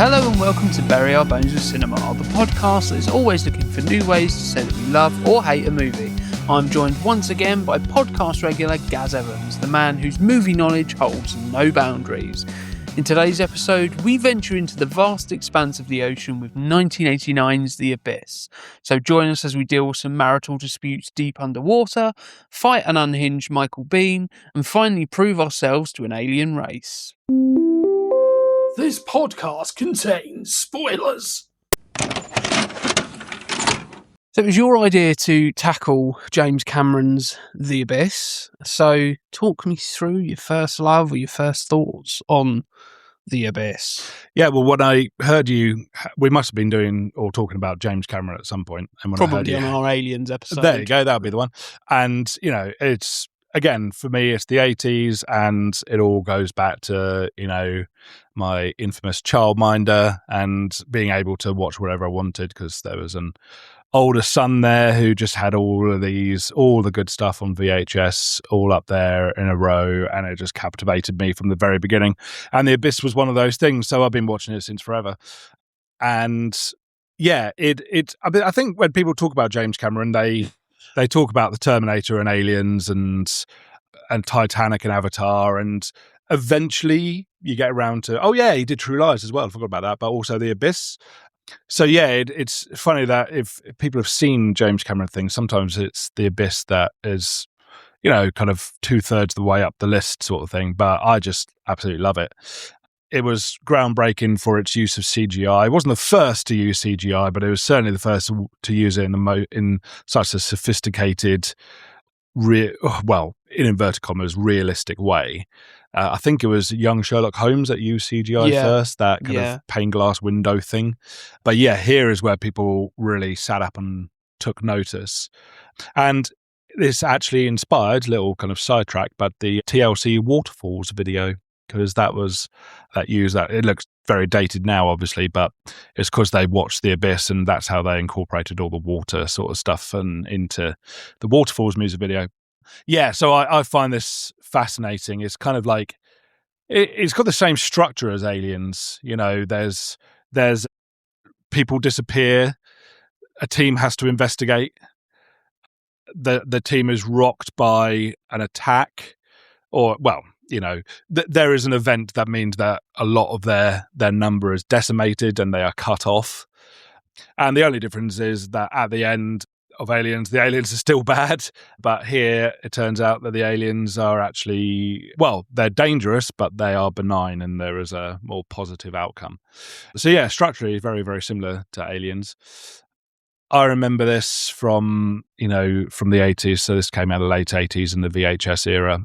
Hello and welcome to Bury Our Bones with Cinema, the podcast that is always looking for new ways to say that we love or hate a movie. I'm joined once again by podcast regular Gaz Evans, the man whose movie knowledge holds no boundaries. In today's episode, we venture into the vast expanse of the ocean with 1989's The Abyss. So join us as we deal with some marital disputes deep underwater, fight an unhinged Michael Biehn, and finally prove ourselves to an alien race. This podcast contains spoilers. So it was your idea to tackle James Cameron's The Abyss. So talk me through your first love or your first thoughts on The Abyss. Yeah, well, when I heard you, we must have been doing or talking about James Cameron at some point. And when Probably I heard on our Aliens episode. there you go, that'll be the one. And, you know, it's, again, for me, it's the 80s and it all goes back to, you know, my infamous childminder and being able to watch whatever I wanted because there was an older son there who just had all the good stuff on VHS all up there in a row, and it just captivated me from the very beginning. And The Abyss was one of those things, so I've been watching it since forever. And yeah, I think when people talk about James Cameron, they talk about the Terminator and Aliens and Titanic and Avatar, and eventually you get around to, oh yeah, he did True Lies as well, I forgot about that, but also The Abyss. So yeah, it's funny that if people have seen James Cameron things, sometimes it's The Abyss that is, you know, kind of 2/3 the way up the list sort of thing. But I just absolutely love it. It was groundbreaking for its use of CGI. It wasn't the first to use CGI, but it was certainly the first to use it in such a sophisticated, in inverted commas, realistic way. I think it was young Sherlock Holmes that used CGI first, that kind of pane glass window thing. But yeah, here is where people really sat up and took notice. And this actually inspired, little kind of sidetrack, but the TLC Waterfalls video, because that used that. It looks very dated now, obviously, but it's because they watched The Abyss and that's how they incorporated all the water sort of stuff and into the Waterfalls music video. Yeah, so I find this fascinating. It's kind of like it's got the same structure as Aliens. You know, there's people disappear, a team has to investigate. The team is rocked by an attack, or there is an event that means that a lot of their number is decimated and they are cut off. And the only difference is that at the end of Aliens, the aliens are still bad, but here it turns out that the aliens are actually, they're dangerous, but they are benign and there is a more positive outcome. So yeah, structurally very, very similar to Aliens. I remember this from the 80s, so this came out of the late 80s in the VHS era,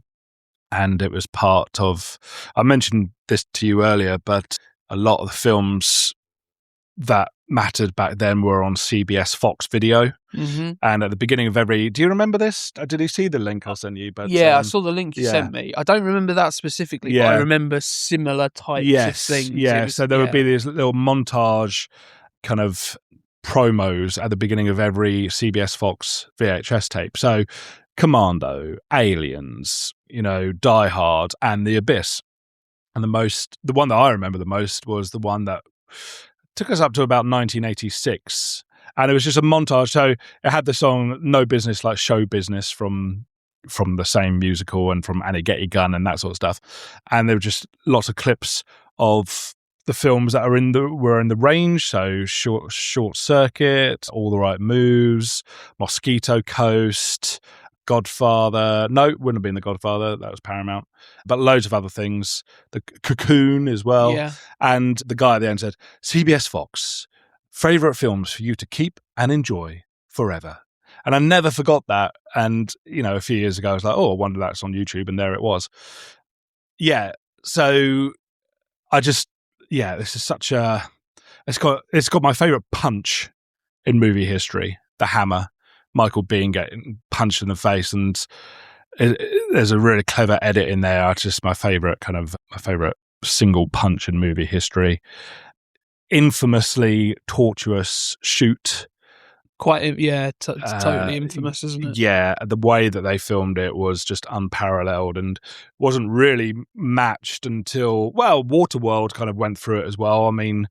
and it was part of, I mentioned this to you earlier, but a lot of the films that mattered back then were on CBS Fox Video. Mm-hmm. And at the beginning of do you remember this? Did you see the link I sent you? But I saw the link you sent me. I don't remember that specifically, but I remember similar types of things. Yeah, so there would be these little montage kind of promos at the beginning of every CBS Fox VHS tape. So Commando, Aliens, Die Hard, and The Abyss. And the one that I remember the most was the one that took us up to about 1986, and it was just a montage. So it had the song "No Business Like Show Business" from the same musical and from Annie Getty Gun and that sort of stuff. And there were just lots of clips of the films that were in the range. So Short Circuit, All the Right Moves, Mosquito Coast, Godfather. No, it wouldn't have been The Godfather. That was Paramount. But loads of other things. The Cocoon as well. Yeah. And the guy at the end said, CBS Fox, favourite films for you to keep and enjoy forever. And I never forgot that. And, a few years ago, I was like, oh, I wonder that's on YouTube. And there it was. Yeah. So this is such a... It's got my favourite punch in movie history, the hammer. Michael Biehn getting punched in the face, and there's a really clever edit in there. It's just my favorite single punch in movie history. Infamously tortuous shoot Quite, totally infamous, isn't it? Yeah, the way that they filmed it was just unparalleled and wasn't really matched until, well, Waterworld kind of went through it as well. I mean,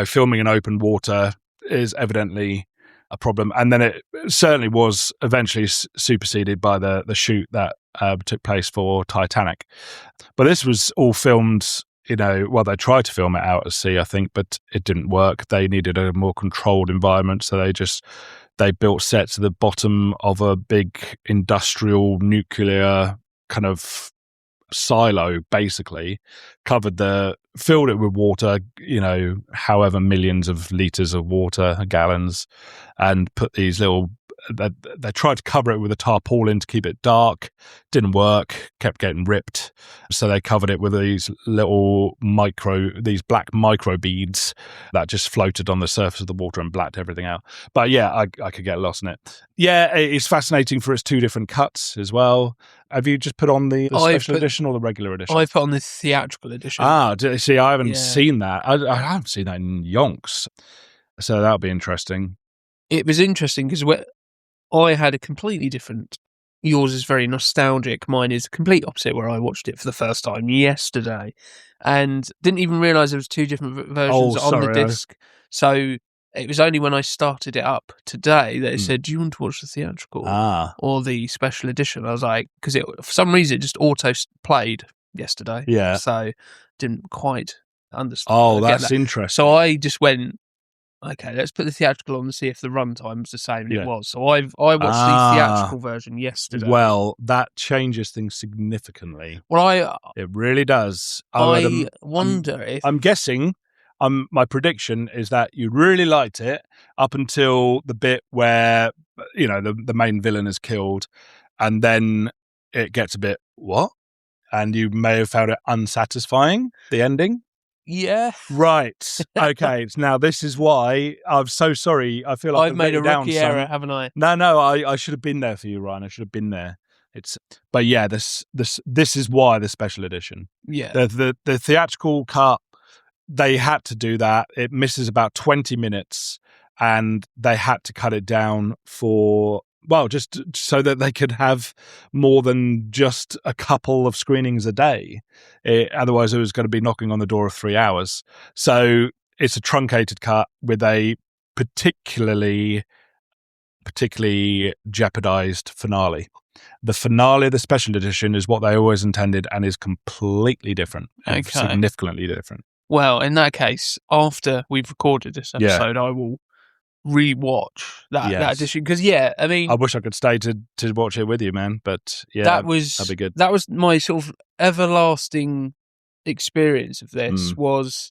filming in open water is evidently a problem. And then it certainly was eventually superseded by the shoot that took place for Titanic. But this was all filmed, they tried to film it out at sea, I think, but it didn't work. They needed a more controlled environment, so they built sets at the bottom of a big industrial nuclear kind of silo, basically, filled it with water, however millions of litres of water, gallons, and put these little, they tried to cover it with a tarpaulin to keep it dark. Didn't work, kept getting ripped. So they covered it with these black micro beads that just floated on the surface of the water and blacked everything out. But yeah, I could get lost in it. Yeah, it's fascinating for its two different cuts as well. Have you just put on the special edition or the regular edition? I put on the theatrical edition. See, I haven't seen that. I haven't seen that in yonks. So that'll be interesting. It was interesting because I had a completely different. Yours is very nostalgic. Mine is complete opposite, where I watched it for the first time yesterday and didn't even realise there was two different versions on the disc. So it was only when I started it up today that it said, "Do you want to watch the theatrical or the special edition?" I was like, because for some reason it just auto played yesterday. Yeah. So didn't quite understand. Oh, that's interesting. So I just went, okay, let's put the theatrical on and see if the runtime's the same. And it was. So I watched the theatrical version yesterday. Well, that changes things significantly. Well, it really does. I wonder if I'm guessing. My prediction is that you really liked it up until the bit where the main villain is killed, and then it gets a bit what, and you may have found it unsatisfying, the ending. Yeah. Right. Okay. Now this is why I'm so sorry. I feel like I've made a rookie error, haven't I? No. I should have been there for you, Ryan. I should have been there. But yeah, this is why the special edition. Yeah. The theatrical cut, they had to do that. It misses about 20 minutes, and they had to cut it down for, just so that they could have more than just a couple of screenings a day. Otherwise, it was going to be knocking on the door of 3 hours. So it's a truncated cut with a particularly jeopardized finale. The finale of the special edition is what they always intended and is completely different. Okay. Significantly different. Well, in that case, after we've recorded this episode, I will re-watch that edition. Because, I mean, I wish I could stay to watch it with you, man. But yeah, that'd be good. That was my sort of everlasting experience of this. Was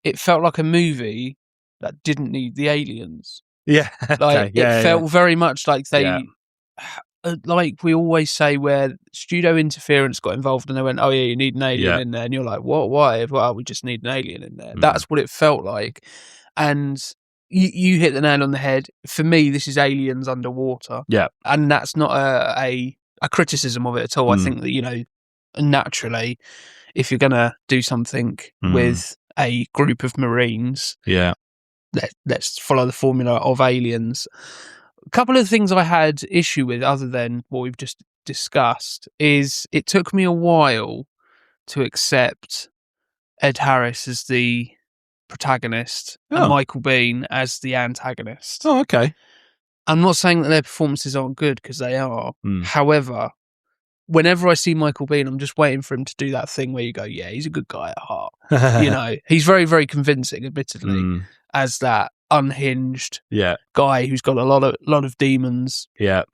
it felt like a movie that didn't need the aliens. Yeah, it felt very much like they. Like we always say, where studio interference got involved and they went, "Oh yeah, you need an alien in there," and you're like, "What? Why?" Well, we just need an alien in there. That's what it felt like, and you hit the nail on the head. For me, this is aliens underwater. Yeah, and that's not a criticism of it at all. I think that naturally, if you're gonna do something with a group of Marines, let's follow the formula of aliens. A couple of things I had issue with, other than what we've just discussed, is it took me a while to accept Ed Harris as the protagonist and Michael Biehn as the antagonist. Oh, okay. I'm not saying that their performances aren't good, because they are. However, whenever I see Michael Biehn, I'm just waiting for him to do that thing where you go, yeah, he's a good guy at heart. He's very, very convincing, admittedly, as that unhinged guy who's got a lot of demons. Yeah.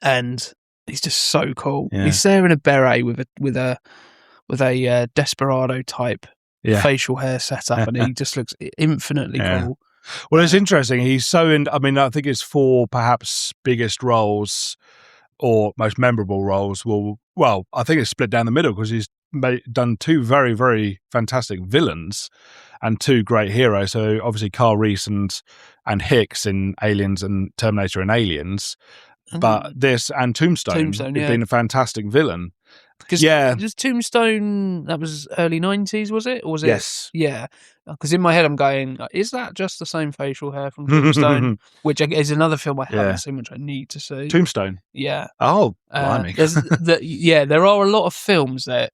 And he's just so cool. Yeah. He's there in a beret with a desperado type facial hair setup, and he just looks infinitely cool. Well, it's interesting. He's so I think his 4 perhaps biggest roles or most memorable roles I think it's split down the middle, because he's done 2 very, very fantastic villains and 2 great heroes. So obviously Carl Reese and Hicks in Aliens and Terminator and Aliens, but this and Tombstone has been a fantastic villain. Because just Tombstone, that was early 90s, was it? Or was it? Yes. Yeah. because in my head I'm going, is that just the same facial hair from Tombstone? Which is another film I haven't seen, which I need to see. Tombstone. Yeah. Oh, blimey. There are a lot of films that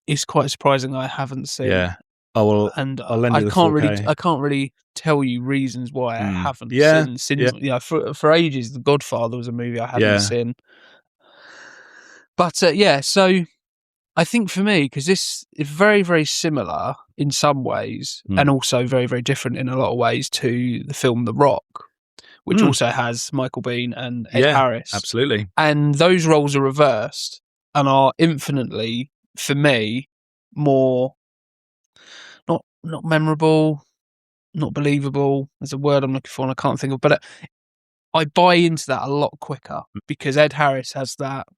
it's quite surprising I haven't seen. Yeah. Oh well, and I'll lend you the 4K. I can't really tell you reasons why I haven't Yeah, seen since. For ages, The Godfather was a movie I hadn't seen. But so I think for me, because this is very, very similar in some ways, and also very, very different in a lot of ways to the film The Rock, which also has Michael Biehn and Ed Harris. Absolutely. And those roles are reversed and are infinitely, for me, more not memorable, not believable. There's a word I'm looking for and I can't think of, but I buy into that a lot quicker because Ed Harris has that.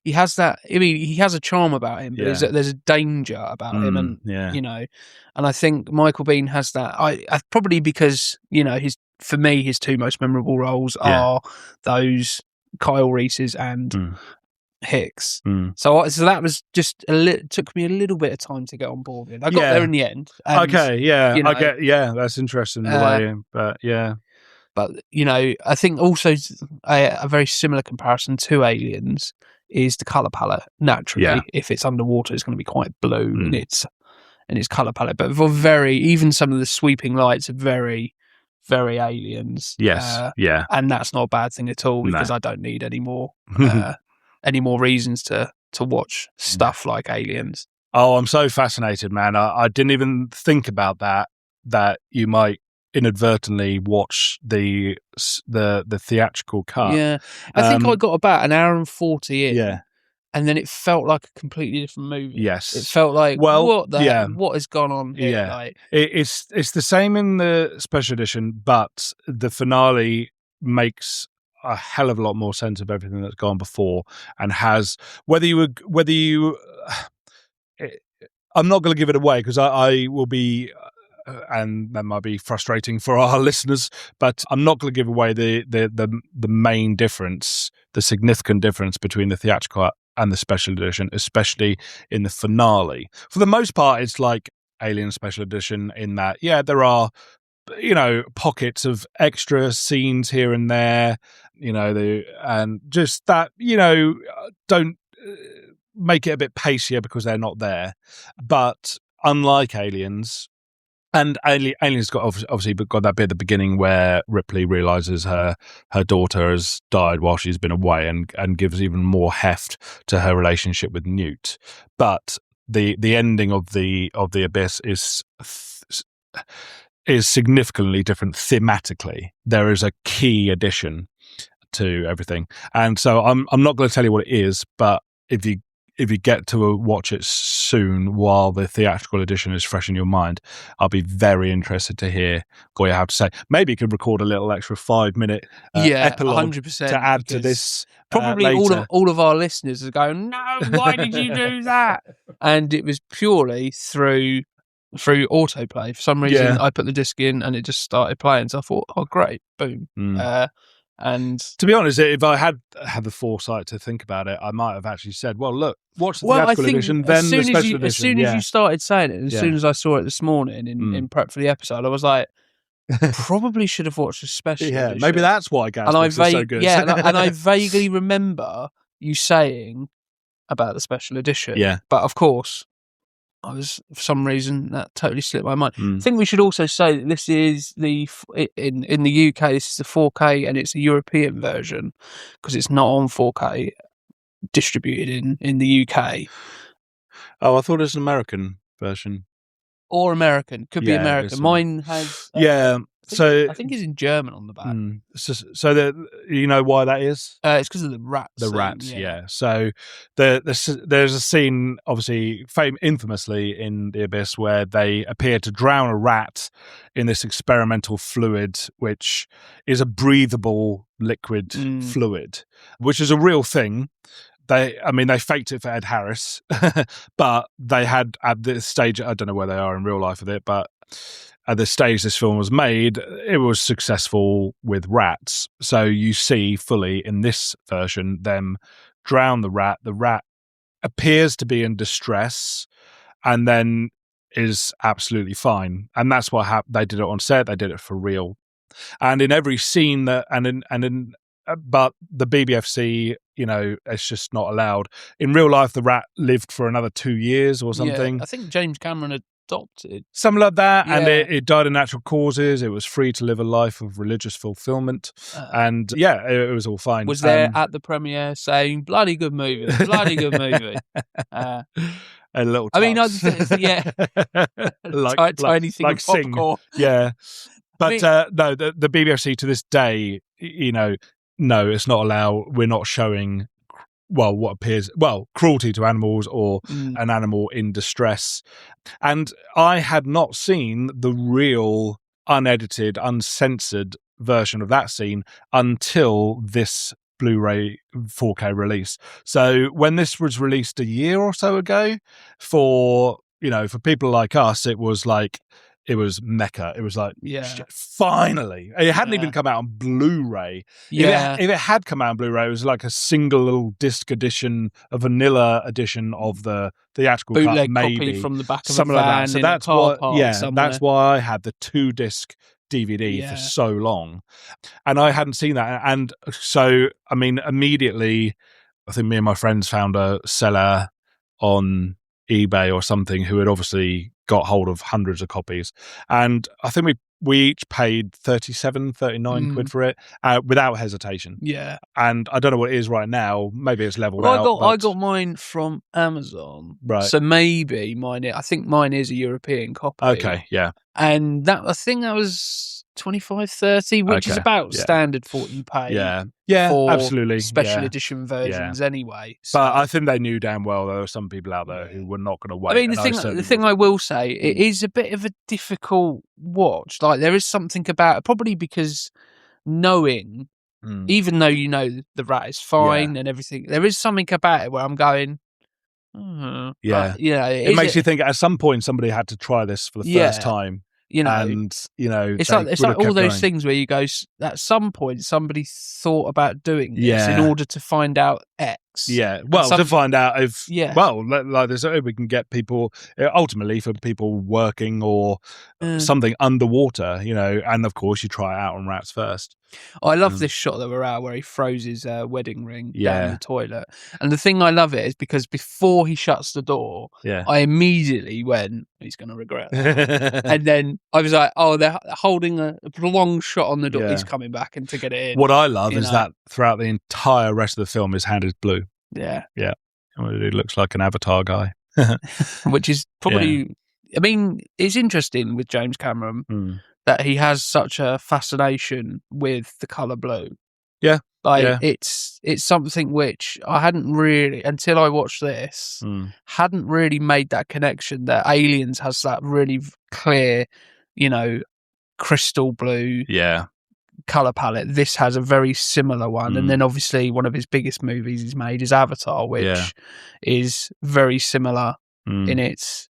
He has that. I mean, he has a charm about him, but there's a danger about him, and and I think Michael Biehn has that. I probably because for me his two most memorable roles are those Kyle Reese's and Hicks. So that was just took me a little bit of time to get on board with. I got there in the end. And, I get. That's interesting the way, but yeah. But I think also a very similar comparison to Aliens is the color palette. Naturally, if it's underwater, it's going to be quite blue in its color palette. But even some of the sweeping lights are very, very Aliens. Yes, and that's not a bad thing at all because I don't need any more reasons to watch stuff like Aliens. Oh, I'm so fascinated, man. I didn't even think about that you might inadvertently watch the theatrical cut. Yeah, I think I got about an hour and 40 in. Yeah, and then it felt like a completely different movie. Yes, it felt like what has gone on here? Yeah, like, it's the same in the special edition, but the finale makes a hell of a lot more sense of everything that's gone before, and has whether you. I'm not going to give it away because I will be. And that might be frustrating for our listeners, but I'm not going to give away the main difference, the significant difference between the theatrical and the special edition, especially in the finale. For the most part, it's like Alien Special Edition in that, there are, pockets of extra scenes here and there, and just that, don't make it a bit pacier because they're not there. But unlike Aliens, and Alien's got obviously got that bit at the beginning where Ripley realizes her daughter has died while she's been away, and gives even more heft to her relationship with Newt. But the ending of the Abyss is significantly different thematically. There is a key addition to everything, and so I'm not going to tell you what it is, but if you get to watch it soon while the theatrical edition is fresh in your mind, I'll be very interested to hear what you have to say. Maybe you could record a little extra 5-minute epilogue 100%, to add to this. Probably all of our listeners are going, no, why did you do that? And it was purely through autoplay. For some reason, I put the disc in and it just started playing. So I thought, oh, great, boom. And to be honest, if I had the foresight to think about it, I might have actually said, well, look, watch the theatrical edition, then the special edition. As soon as you started saying it, and as soon as I saw it this morning in prep for the episode, I was like, probably should have watched the special edition. Maybe that's why Gasbix is so good. And I vaguely remember you saying about the special edition. Yeah. But of course, for some reason, that totally slipped my mind. I think we should also say that this is in the UK, this is the 4K, and it's a European version because it's not on 4K distributed in the UK. Oh, I thought it was an American version. Or American. Could be American. Mine has... I think it's in German on the back. So you know why that is? It's because of the rats. The rats, yeah. So there's a scene, obviously, infamously in The Abyss, where they appear to drown a rat in this experimental fluid, which is a breathable liquid fluid, which is a real thing. They faked it for Ed Harris, but they had at this stage, I don't know where they are in real life with it, but at the stage this film was made, it was successful with rats. So you see fully in this version them drown the rat. The rat appears to be in distress, and then is absolutely fine, and that's what they did it on set. They did it for real, and in every scene but the BBFC, it's just not allowed. In real life, the rat lived for another 2 years or something. Yeah, I think James Cameron adopted. Something like that, Yeah. and it died of natural causes. It was free to live a life of religious fulfillment, and it was all fine. Was there at the premiere saying, bloody good movie, bloody good movie. A little I mean, tots. yeah. Tiny thing of popcorn. Yeah. But no, the BBFC to this day, no, it's not allowed. We're not showing, what appears, cruelty to animals or an animal in distress. And I had not seen the real, unedited, uncensored version of that scene until this Blu-ray 4K release. So when this was released a year or so ago, for people like us, it was Mecca. It was like, finally. It hadn't even come out on Blu-ray. Yeah. If it had come out on Blu-ray, it was like a single little disc edition, a vanilla edition of the theatrical bootleg cut, maybe copy from the back of something a van like that. So in that's a car park that's why I had the 2-disc DVD for so long, and I hadn't seen that. And so, I mean, immediately, I think me and my friends found a seller on eBay or something who had obviously got hold of hundreds of copies, and I think we each paid 39 quid for it without hesitation. Yeah, and I don't know what it is right now. Maybe it's leveled out. I got mine from Amazon, right? So maybe I think mine is a European copy. Okay, yeah, and I think that was 25-30, which is about standard for what you pay. Yeah, for absolutely. Special edition versions anyway. So. But I think they knew damn well there were some people out there who were not going to wait. I mean, the thing I will say, it is a bit of a difficult watch. Like, there is something about it, probably because knowing, even though the rat is fine and everything, there is something about it where I'm going, it makes you think at some point somebody had to try this for the first time. It's like all those things where you go, at some point somebody thought about doing this in order to find out X. To find out if like this, we can get people ultimately for people working or something underwater, and of course you try it out on rats first. I love this shot that we're at where he throws his wedding ring down the toilet, and the thing I love it is because before he shuts the door, I immediately went, he's going to regret that. And then I was like, they're holding a prolonged shot on the door. He's coming back and to get it in. What I love is that throughout the entire rest of the film, his hand is blue. Yeah. It looks like an Avatar guy. Which is probably, I mean, it's interesting with James Cameron that he has such a fascination with the colour blue. Yeah. It's something which I hadn't really, until I watched this, hadn't really made that connection that Aliens has that really clear, crystal blue colour palette. This has a very similar one. And then obviously one of his biggest movies he's made is Avatar, which is very similar in its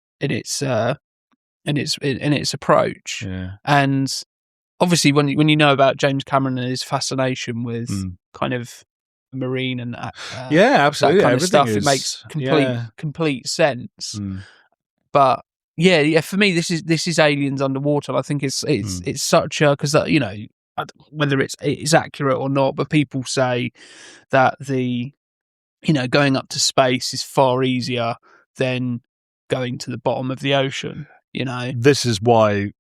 approach. And obviously, when you know about James Cameron and his fascination with kind of marine and absolutely, that kind of stuff, it makes complete sense. But for me, this is Aliens Underwater. And I think it's such a, because whether it's accurate or not, but people say that the going up to space is far easier than going to the bottom of the ocean. This is why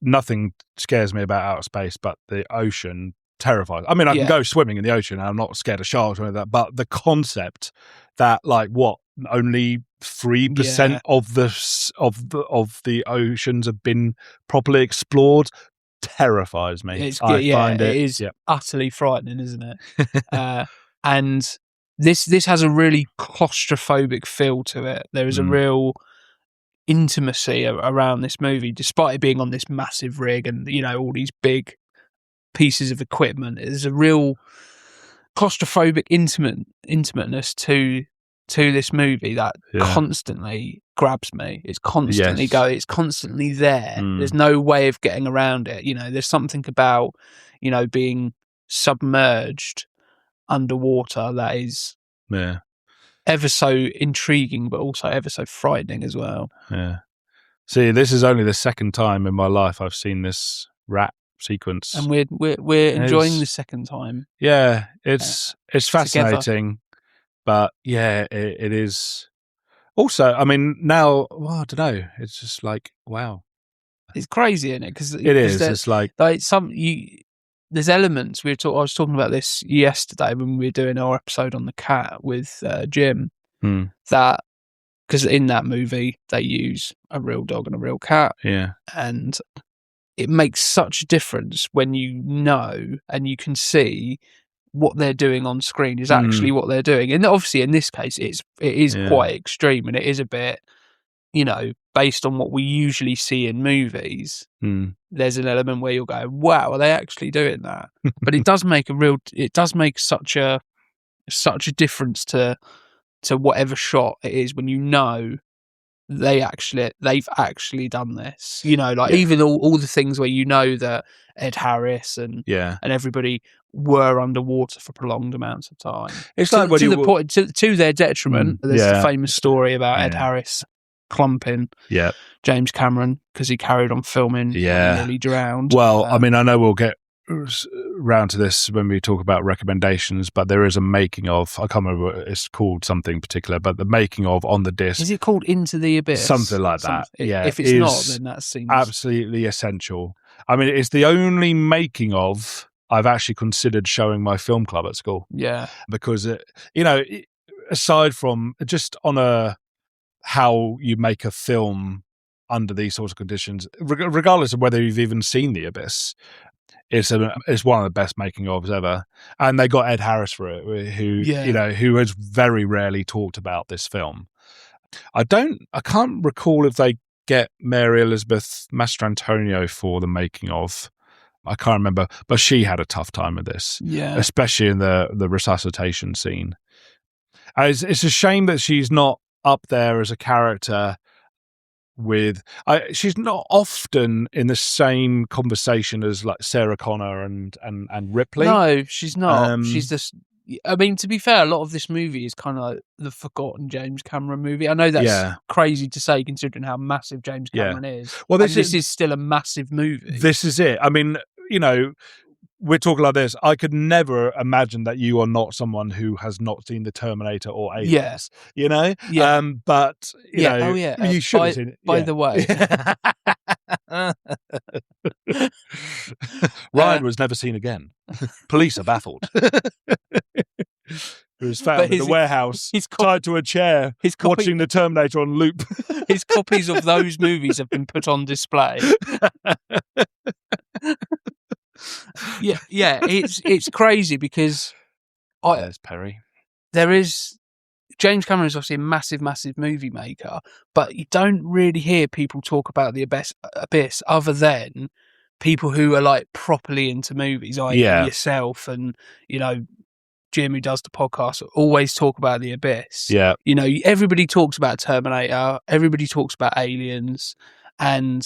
nothing scares me about outer space, but the ocean terrifies. I mean, I can go swimming in the ocean and I'm not scared of sharks or anything like that, but the concept that only 3% of the oceans have been properly explored terrifies me. It is utterly frightening, isn't it? And this has a really claustrophobic feel to it. There is a real intimacy around this movie, despite it being on this massive rig and all these big pieces of equipment. There's a real claustrophobic intimateness to this movie that constantly grabs me. It's constantly it's constantly there. There's no way of getting around it. There's something about being submerged underwater that is ever so intriguing, but also ever so frightening as well. See, this is only the second time in my life I've seen this rat sequence, and we're enjoying the second time. Yeah, it's fascinating, together. but yeah, it is. Also, I mean, now, well, I don't know. It's just like, wow, It's crazy, isn't it? Because it is. It's like there's elements. I was talking about this yesterday when we were doing our episode on the cat with Jim. That because in that movie they use a real dog and a real cat, and it makes such a difference when you know and you can see what they're doing on screen is actually what they're doing. And obviously, in this case, it is quite extreme, and it is a bit, based on what we usually see in movies. There's an element where you'll go, "Wow, are they actually doing that?" But it does make such a difference to whatever shot it is when you know they've actually done this. Even all the things where that Ed Harris and everybody were underwater for prolonged amounts of time. It's like when to their detriment. There's the famous story about Ed Harris clumping James Cameron because he carried on filming and nearly drowned. Well, I mean, I know we'll get round to this when we talk about recommendations, but there is a making of, I can't remember what it's called, something particular, but the making of on the disc. Is it called Into the Abyss? Something like that. If it's not, then that seems absolutely essential. I mean, it's the only making of I've actually considered showing my film club at school. Yeah. Because, aside from just on how you make a film under these sorts of conditions, regardless of whether you've even seen The Abyss, it's one of the best making ofs ever, and they got Ed Harris for it, who has very rarely talked about this film. I can't recall if they get Mary Elizabeth Mastrantonio for the making of. I can't remember, but she had a tough time with this, especially in the resuscitation scene. It's a shame that she's not up there as a character. She's not often in the same conversation as like Sarah Connor and Ripley. No, she's not. She's just. I mean, to be fair, a lot of this movie is kind of like the forgotten James Cameron movie. I know that's crazy to say considering how massive James Cameron is. Well, this is still a massive movie. This is it. I mean, we're talking like this. I could never imagine that you are not someone who has not seen The Terminator or Aliens. Yeah. But you should have seen it. By the way, Ryan was never seen again. Police are baffled. He was found in a warehouse, tied to a chair, watching The Terminator on loop. His copies of those movies have been put on display. It's crazy because there's Perry. James Cameron is obviously a massive, massive movie maker, but you don't really hear people talk about The Abyss other than people who are like properly into movies, like yourself and Jim, who does the podcast, always talk about The Abyss. Yeah, everybody talks about Terminator, everybody talks about Aliens, and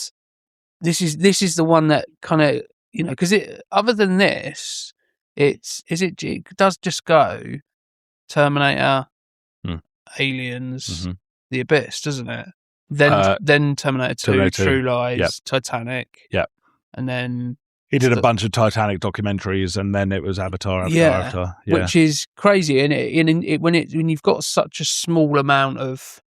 this is the one that kind of because other than this, it does just go Terminator, Aliens, The Abyss, doesn't it? Then Terminator 2, True Lies, Titanic, and then he did a bunch of Titanic documentaries, and then it was Avatar. Which is crazy, and when you've got such a small amount of.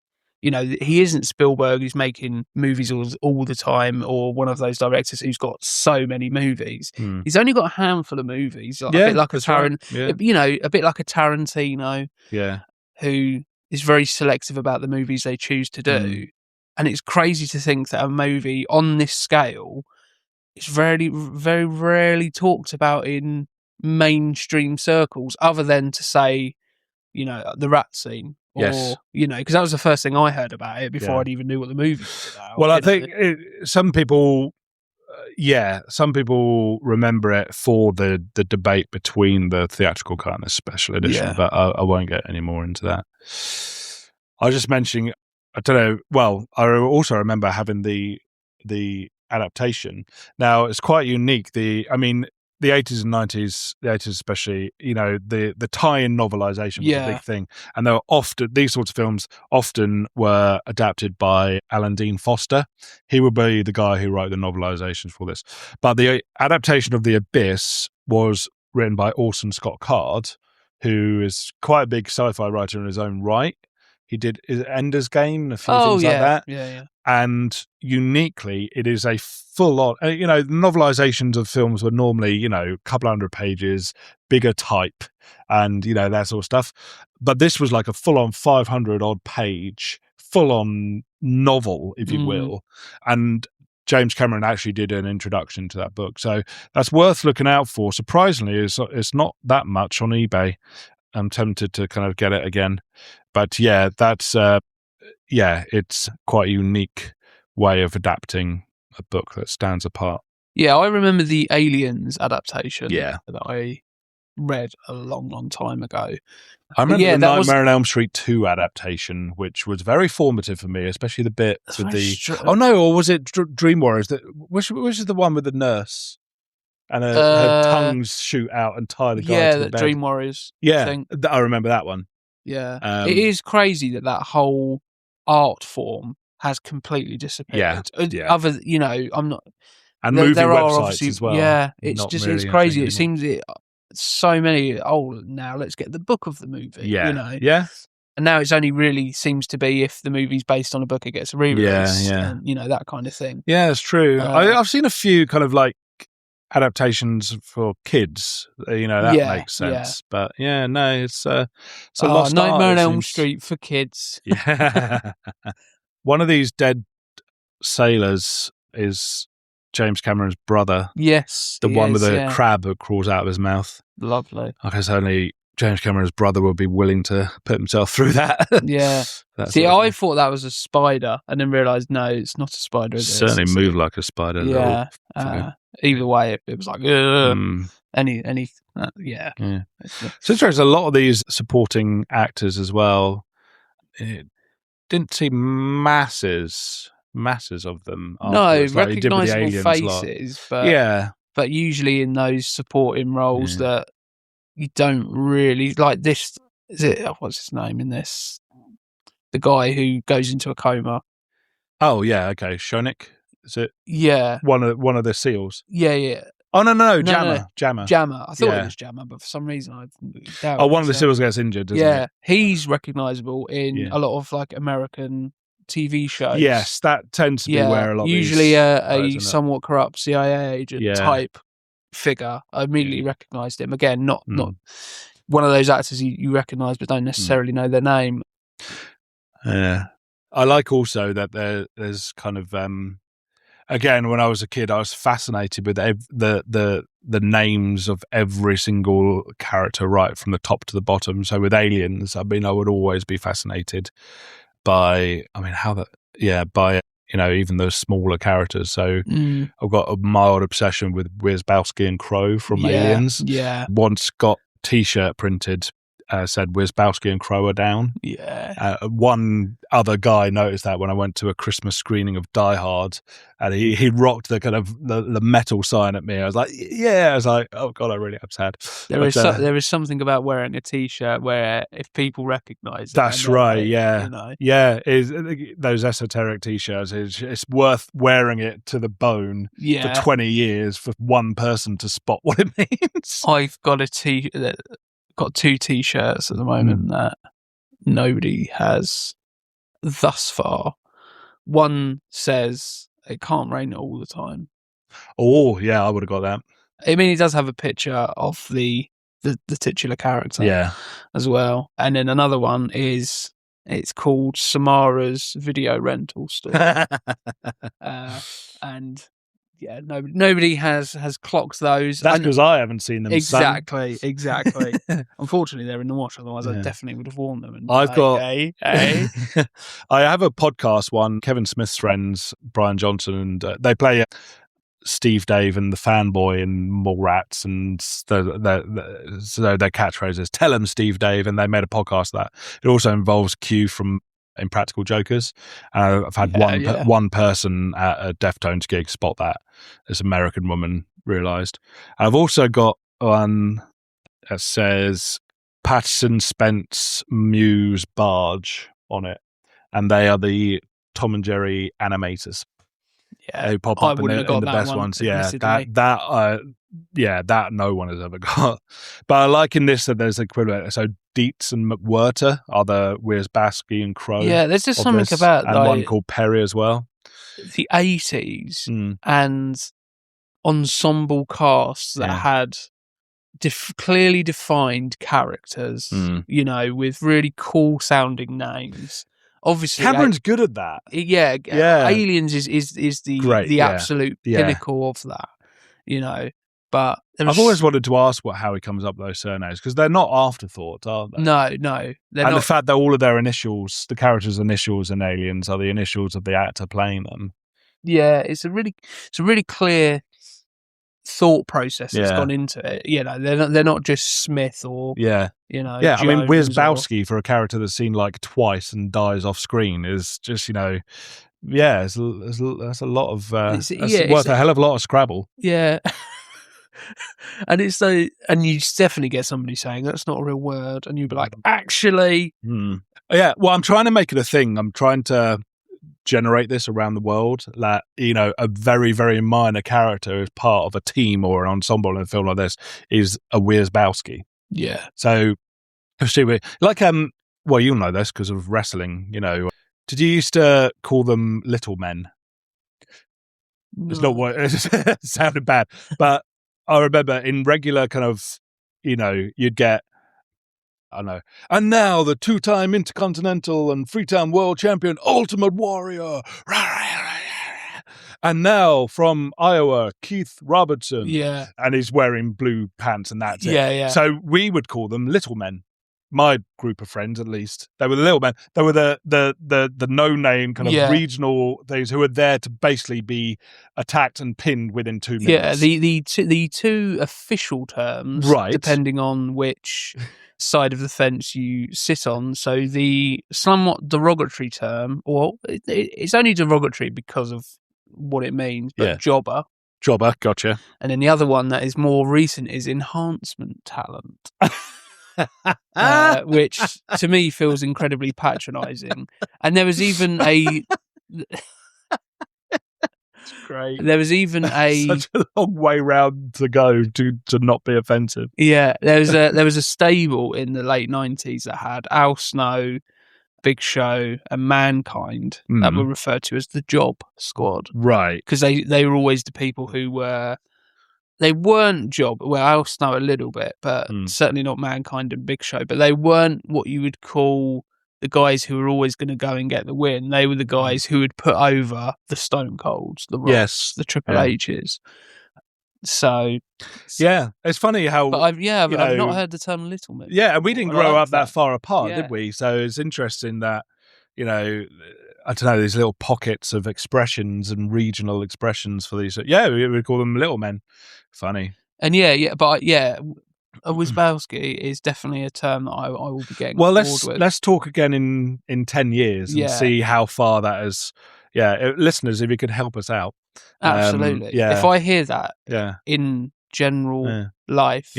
He isn't Spielberg who's making movies all the time, or one of those directors who's got so many movies. He's only got a handful of movies, a bit like a Tarantino, who is very selective about the movies they choose to do. And it's crazy to think that a movie on this scale is very, very rarely talked about in mainstream circles, other than to say, the rat scene. Or, because that was the first thing I heard about it before I'd even knew what the movie was about. Well, I think some people remember it for the debate between the theatrical cut and the special edition, but I won't get any more into that. I was just mentioning, I don't know, well, I also remember having the adaptation. Now, it's quite unique. the 80s and 90s, the 80s especially, the tie-in novelization was a big thing. And there were often, these sorts of films often were adapted by Alan Dean Foster. He would be the guy who wrote the novelizations for this. But the adaptation of The Abyss was written by Orson Scott Card, who is quite a big sci-fi writer in his own right. He did Ender's Game and a few things like that. Yeah. And uniquely, it is a full-on, novelizations of films were normally, a couple hundred pages, bigger type, and, that sort of stuff. But this was like a full-on 500-odd page, full-on novel, if you will. And James Cameron actually did an introduction to that book. So that's worth looking out for. Surprisingly, it's not that much on eBay. I'm tempted to kind of get it again. But yeah, that's... it's quite a unique way of adapting a book that stands apart. Yeah, I remember the Aliens adaptation that I read a long, long time ago. I remember the Nightmare on Elm Street 2 adaptation, which was very formative for me, especially the bit with the... or was it Dream Warriors? Which is the one with the nurse? And her tongues shoot out and tie the guy to the bed. Dream Warriors. Yeah, I remember that one. Yeah. It is crazy that whole art form has completely disappeared. Yeah. Other, I'm not... And movie websites as well. Yeah, it's it's crazy. It seems so many, now let's get the book of the movie. Yeah. Yeah. And now it's only really seems to be if the movie's based on a book, it gets re-released. Yeah. And, that kind of thing. Yeah, it's true. I've seen a few kind of like adaptations for kids. That makes sense. Yeah. But it's a lost art. Nightmare on Elm Street for kids. Yeah. One of these dead sailors is James Cameron's brother. Yes. The one with the crab that crawls out of his mouth. Lovely. I guess only James Cameron's brother would be willing to put himself through that. Yeah. See, I thought that was a spider and then realised, no, it's not a spider. Certainly moved like a spider. Yeah. Either way, it was like, yeah. So there's a lot of these supporting actors as well. It didn't see masses of them. No, recognisable faces, but usually in those supporting roles that you don't really like. This is it. What's his name in this? The guy who goes into a coma. Oh yeah, okay, Shonik. Is it? Yeah, one of the seals. Yeah. Oh no, Jammer. I thought it was Jammer, but for some reason I doubt. Oh, one of the seals gets injured. Doesn't it? He's recognisable in a lot of like American TV shows. Yes, that tends to be where a lot. Usually a somewhat corrupt CIA agent type figure. I immediately recognised him. Again, not one of those actors you recognise but don't necessarily know their name. Yeah, I like also that there's kind of again, when I was a kid, I was fascinated with the names of every single character right from the top to the bottom. So with Aliens, I would always be fascinated by even those smaller characters. So I've got a mild obsession with Wierzbowski and Crow from Aliens. Yeah. Once got T-shirt printed said Wierzbowski and Crow are down. Yeah. One other guy noticed that when I went to a Christmas screening of Die Hard, and he rocked the kind of the metal sign at me. I was like, oh god, I really am sad. There is something about wearing a T-shirt where if people recognise it, that's right. Those esoteric T-shirts, it's worth wearing it to the bone for 20 years for one person to spot what it means. I've got got two T-shirts at the moment that nobody has thus far. One says it can't rain all the time. Oh yeah, I would have got that. I mean, it does have a picture of the titular character as well. And then another one it's called Samara's Video Rental Store. And yeah, nobody has clocked those. That's because I haven't seen them. Exactly. Unfortunately, they're in the wash. Otherwise, I definitely would have worn them. And I've got. I have a podcast one. Kevin Smith's friends, Brian Johnson, and they play Steve Dave and the Fanboy in Mallrats, and so their catchphrase is "Tell 'em, Steve Dave," and they made a podcast of that. It also involves Q from Impractical Jokers. I've had one person at a Deftones gig spot that. This American woman realised. I've also got one that says Patterson Spence Muse Barge on it, and they are the Tom and Jerry animators. Yeah, Who pop I up wouldn't have in got the that best one, ones. Yeah, admittedly. that no one has ever got. But I like in this that there's equivalent. So Dietz and McWhirter are the Wierzbowski and Crow. Yeah, there's just of something this, about and one called Perry as well. the 80s Mm. and ensemble casts that had clearly defined characters, you know, with really cool sounding names. Obviously, Cameron's good at that. Yeah. Aliens is the Great, the yeah. absolute Yeah. pinnacle of that, you know. But I've always wanted to ask how he comes up with those surnames, because they're not afterthoughts, are they? No, they're not. The fact that all of their initials, the characters' initials in Aliens, are the initials of the actor playing them. Yeah, it's a really clear thought process that's gone into it. You know, they're not just Smith or you know. Yeah, I mean, Jones Wierzbowski for a character that's seen like twice and dies off screen is just, you know, that's a lot of that's worth a hell of a lot of Scrabble. Yeah. And it's so, and you definitely get somebody saying that's not a real word, and you'd be like, actually, yeah. Well, I'm trying to make it a thing. I'm trying to generate this around the world. That, you know, a very, very minor character is part of a team or an ensemble in a film like this is a Wierzbowski. Yeah. So, like, well, you'll know this because of wrestling. You know, did you used to call them little men? No. It's not what it sounded bad, but I remember in regular kind of, you know, you'd get, I don't know, and now the 2-time Intercontinental and 3-time World Champion Ultimate Warrior, and now from Iowa, Keith Robertson, and he's wearing blue pants, and that's it. Yeah. So we would call them little men. My group of friends, at least, they were the little men. They were the no-name kind of regional things who were there to basically be attacked and pinned within 2 minutes. Yeah, the two official terms, depending on which side of the fence you sit on. So the somewhat derogatory term, or it's only derogatory because of what it means, but jobber. Jobber, gotcha. And then the other one that is more recent is enhancement talent. Which to me feels incredibly patronising. And there was even a great. There was even such a long way round to go to not be offensive. Yeah, there was a stable in the late 90s that had Al Snow, Big Show, and Mankind that were referred to as the Job Squad. Right. Because they were always the people who were. They weren't Job. Well, Al Snow a little bit, but certainly not Mankind and Big Show. But they weren't what you would call the guys who were always going to go and get the win. They were the guys who would put over the Stone Colds, the Rocks, the Triple H's. So, yeah, it's funny how. But I've not heard the term little men. Yeah, and we didn't grow up that far apart, did we? So it's interesting that, you know, I don't know, these little pockets of expressions and regional expressions for these. Yeah, we would call them little men. Funny. And a Wierzbowski is definitely a term that I will be getting well, on board with. Let's talk again in 10 years and see how far that is. Yeah, listeners, if you could help us out. Absolutely. If I hear that in general life,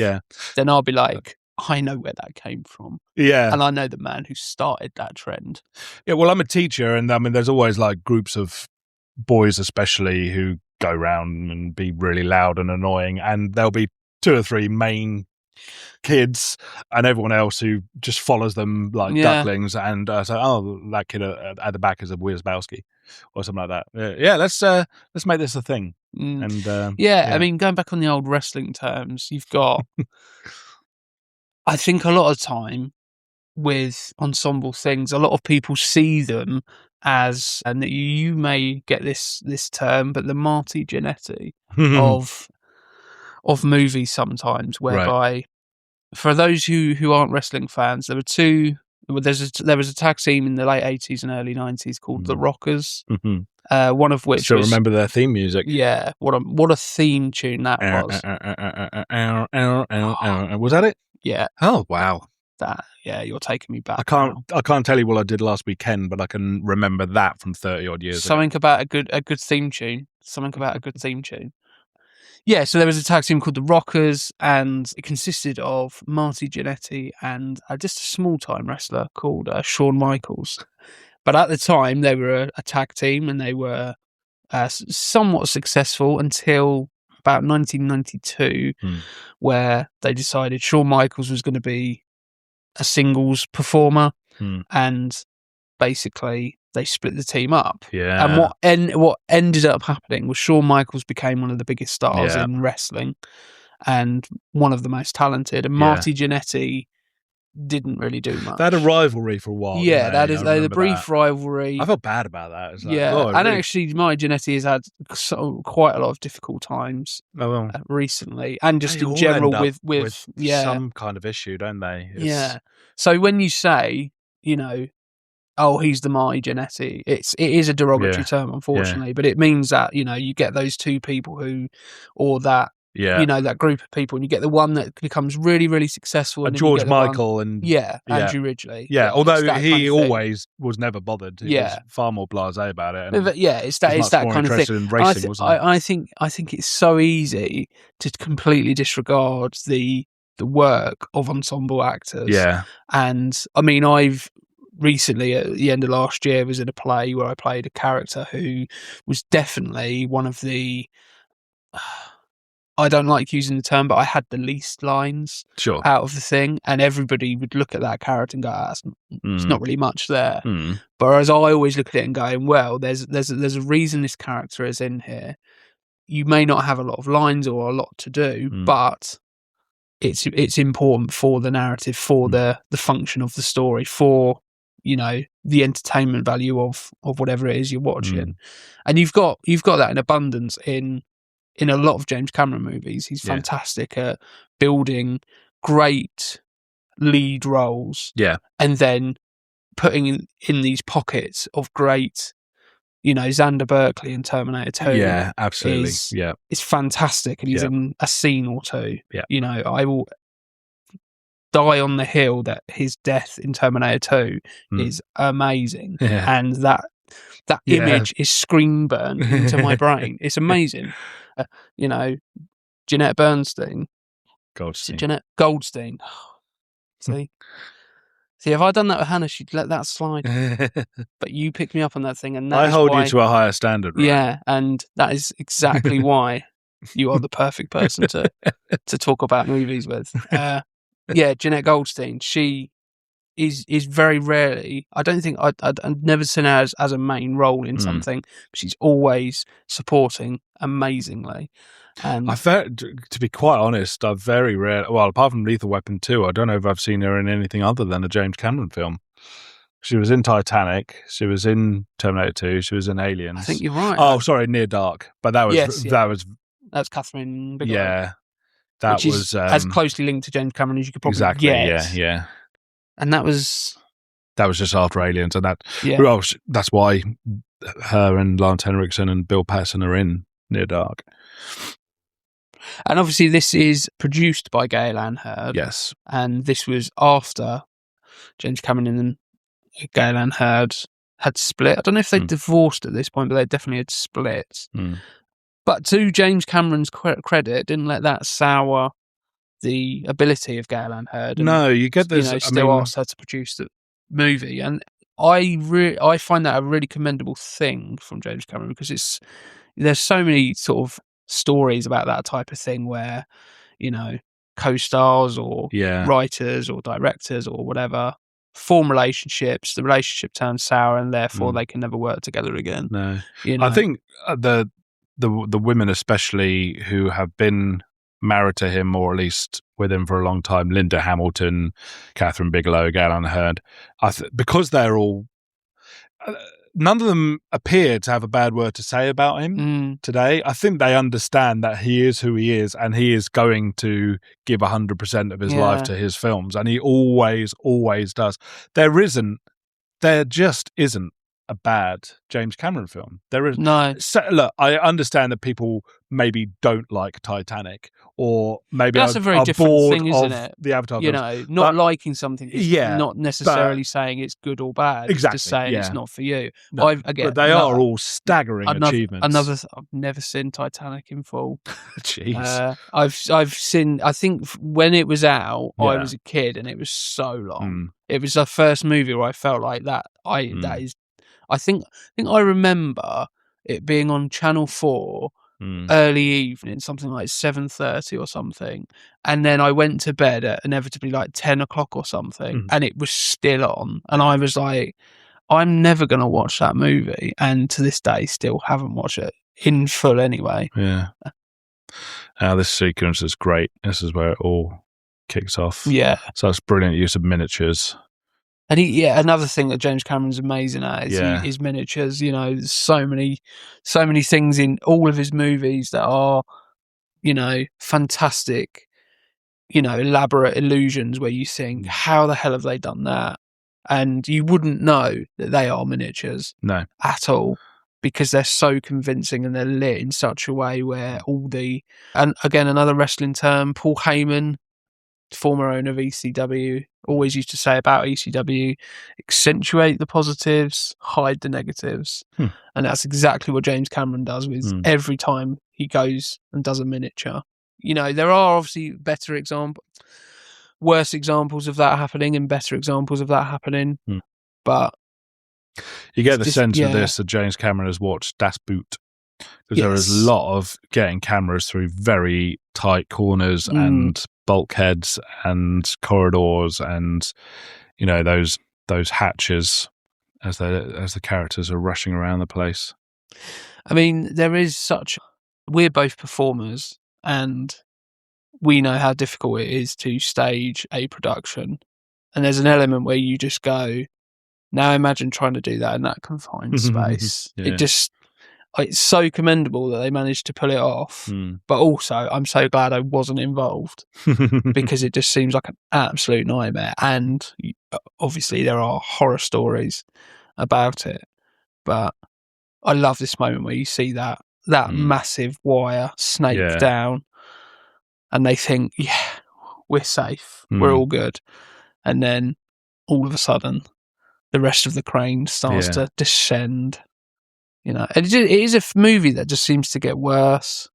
then I'll be like, I know where that came from. Yeah. And I know the man who started that trend. Yeah, well, I'm a teacher, and I mean, there's always like groups of boys especially who go around and be really loud and annoying, and there'll be 2 or 3 main kids and everyone else who just follows them like ducklings, and that kid at the back is a Wierzbowski or something like that. Yeah, let's make this a thing. And I mean, going back on the old wrestling terms, you've got I think a lot of time with ensemble things, a lot of people see them as, and you may get this term, but the Marty Jannetty of movies sometimes, whereby for those who aren't wrestling fans, there was a tag team in the late 80s and early 90s called the Rockers. One of which still remember their theme music. Yeah, what a theme tune that was. Was that it? Yeah. Oh wow. You're taking me back. I can't tell you what I did last weekend, but I can remember that from 30 odd years ago. About a good theme tune. Something about a good theme tune. Yeah, so there was a tag team called the Rockers, and it consisted of Marty Jannetty and just a small-time wrestler called Shawn Michaels. But at the time, they were a tag team, and they were somewhat successful until about 1992, where they decided Shawn Michaels was going to be a singles performer, and basically they split the team up. Yeah. And what ended up happening was Shawn Michaels became one of the biggest stars in wrestling and one of the most talented, and Marty Jannetty didn't really do much. They had a rivalry for a while. Yeah, didn't that they? is I the brief remember rivalry. that. I felt bad about that. It's like, And actually, Marty Jannetty has had quite a lot of difficult times recently, and just they in all general end up with some kind of issue, don't they? So when you say, oh, he's the Marty Jannetty, it is a derogatory term, unfortunately, but it means that, you get those two people that group of people, and you get the one that becomes really, really successful. And George Michael and Andrew Ridgely. Yeah, although he always was never bothered. He was far more blasé about it. And it's that kind of thing. In racing, wasn't it? I think it's so easy to completely disregard the work of ensemble actors. Yeah. And I mean, I've recently, at the end of last year, was in a play where I played a character who was definitely one of the I don't like using the term, but I had the least lines out of the thing, and everybody would look at that character and go, "There's not really much there." But whereas I always look at it and going, "Well, there's a reason this character is in here. You may not have a lot of lines or a lot to do, but it's important for the narrative, for the function of the story, for the entertainment value of whatever it is you're watching." And you've got that in abundance in a lot of James Cameron movies. He's fantastic at building great lead roles, and then putting in these pockets of great, Xander Berkeley in Terminator 2. Yeah, absolutely. It's fantastic, and he's in a scene or two. I will die on the hill that his death in Terminator 2 is amazing, and that image is screen burned into my brain. It's amazing. Jeanette Goldstein. See, if I'd done that with Hannah, she'd let that slide. But you picked me up on that thing, and I hold you to a higher standard, right? Yeah, and that is exactly why you are the perfect person to talk about movies with. Jeanette Goldstein. She is very rarely. I don't think I've never seen her as a main role in something. But she's always supporting amazingly. And I felt, to be quite honest, I've very rare. Well, apart from Lethal Weapon 2, I don't know if I've seen her in anything other than a James Cameron film. She was in Titanic. She was in Terminator 2. She was in Aliens. I think you're right. Oh, sorry, Near Dark. But that was that's Catherine Bigelow. Yeah, that was as closely linked to James Cameron as you could probably get. Yeah. And that was just after Aliens, and that's why her and Lance Henriksen and Bill Paxton are in Near Dark. And obviously, this is produced by Gail Ann Hurd. Yes, and this was after James Cameron and Gail Ann Hurd had split. I don't know if they divorced at this point, but they definitely had split. But to James Cameron's credit, didn't let that sour the ability of Gail Ann Hurd. No, you get this. Asked her to produce the movie, and I find that a really commendable thing from James Cameron, because there's so many sort of stories about that type of thing where co-stars or writers or directors or whatever form relationships. The relationship turns sour, and therefore they can never work together again. No, I think the women especially who have been married to him, or at least with him for a long time, Linda Hamilton, Catherine Bigelow, Gail Ann Hurd, because they're all none of them appear to have a bad word to say about him today. I think they understand that he is who he is, and he is going to give 100% of his life to his films, and he always does. There just isn't a bad James Cameron film. There is No. look, I understand that people maybe don't like Titanic, or maybe That's a very are different bored thing, isn't of it? the Avatar You films. know, not But- liking something is Yeah, not necessarily saying it's good or bad. Exactly, It's just saying it's yeah. not for you. No, but they are all staggering achievements. I've never seen Titanic in full. Jeez. I've seen. I think when it was out, I Yeah. was a kid, and it was so long. Mm. It was the first movie where I felt like that. That is. I think I remember it being on Channel 4 early evening, something like 7:30 or something, and then I went to bed at inevitably like 10 o'clock or something, and it was still on, and I was like, I'm never going to watch that movie, and to this day still haven't watched it in full anyway. Yeah. This sequence is great. This is where it all kicks off. Yeah. So it's brilliant use of miniatures. And another thing that James Cameron's amazing at is his miniatures. You know, there's so many things in all of his movies that are, you know, fantastic, you know, elaborate illusions where you think, how the hell have they done that? And you wouldn't know that they are miniatures. No. At all. Because they're so convincing and they're lit in such a way where and again, another wrestling term, Paul Heyman, former owner of ECW, always used to say about ECW, accentuate the positives, hide the negatives. And that's exactly what James Cameron does with every time he goes and does a miniature. You know, there are obviously worse examples of that happening and better examples of that happening. But you get the sense of this that James Cameron has watched Das Boot. Because there is a lot of getting cameras through very tight corners and bulkheads and corridors and, you know, those hatches as the characters are rushing around the place. I mean, we're both performers and we know how difficult it is to stage a production. And there's an element where you just go, now imagine trying to do that in that confined space. It's so commendable that they managed to pull it off. But also, I'm so glad I wasn't involved because it just seems like an absolute nightmare. And obviously, there are horror stories about it. But I love this moment where you see that massive wire snake down and they think, yeah, we're safe. We're all good. And then all of a sudden, the rest of the crane starts to descend. You know, it is a movie that just seems to get worse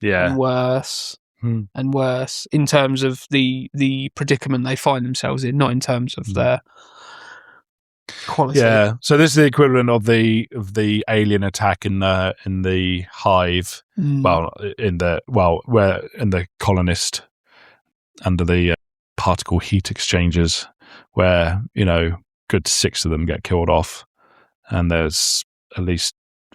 and worse and worse in terms of the predicament they find themselves in, not in terms of their quality. Yeah, so this is the equivalent of the alien attack in the hive. Well, in the colonist under the particle heat exchangers, where, you know, good 6 of them get killed off, and there's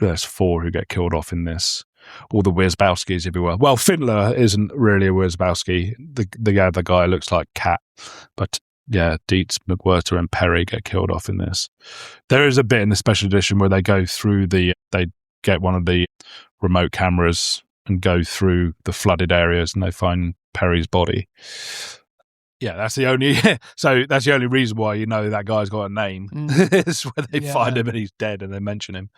4 who get killed off in this. All the Wierzbowskis everywhere. Well, Findler isn't really a Wierzbowski. The other guy looks like Cat, but Dietz, McWhirter, and Perry get killed off in this. There is a bit in the special edition where they go through they get one of the remote cameras and go through the flooded areas, and they find Perry's body. Yeah, that's the only reason why you know that guy's got a name is when they find him and he's dead and they mention him.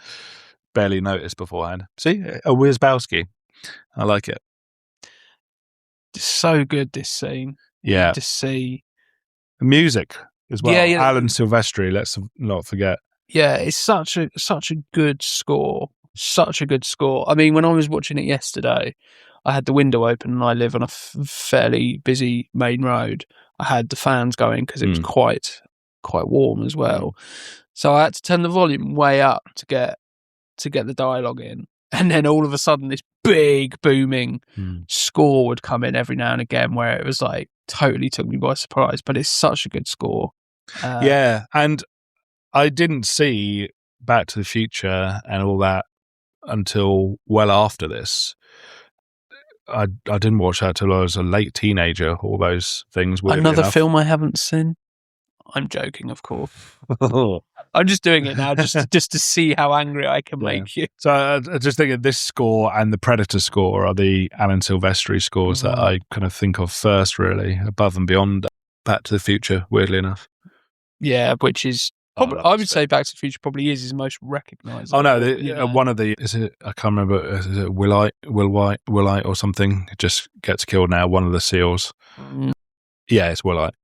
Barely noticed beforehand. See, a Wierzbowski. I like it. It's so good, this scene. Yeah. To see the music as well. Yeah. Alan Silvestri, let's not forget. Yeah, it's such a good score. Such a good score. I mean, when I was watching it yesterday, I had the window open and I live on a fairly busy main road. I had the fans going because it was quite warm as well. So I had to turn the volume way up to get the dialogue in. And then all of a sudden this big booming score would come in every now and again where it was like totally took me by surprise. But it's such a good score. And I didn't see Back to the Future and all that until well after this. I didn't watch that till I was a late teenager. All those things. Another film I haven't seen. I'm joking, of course. I'm just doing it now, just to see how angry I can make you. So I just think that this score and the Predator score are the Alan Silvestri scores that I kind of think of first, really, above and beyond Back to the Future. Weirdly enough. Yeah, which is Probably, love I this would bit. say Back to the Future probably is his most recognisable. Oh no, you know. one of the is it? I can't remember. Is it Willite or something? It just gets killed now. One of the seals. Mm. Yeah, it's Willite.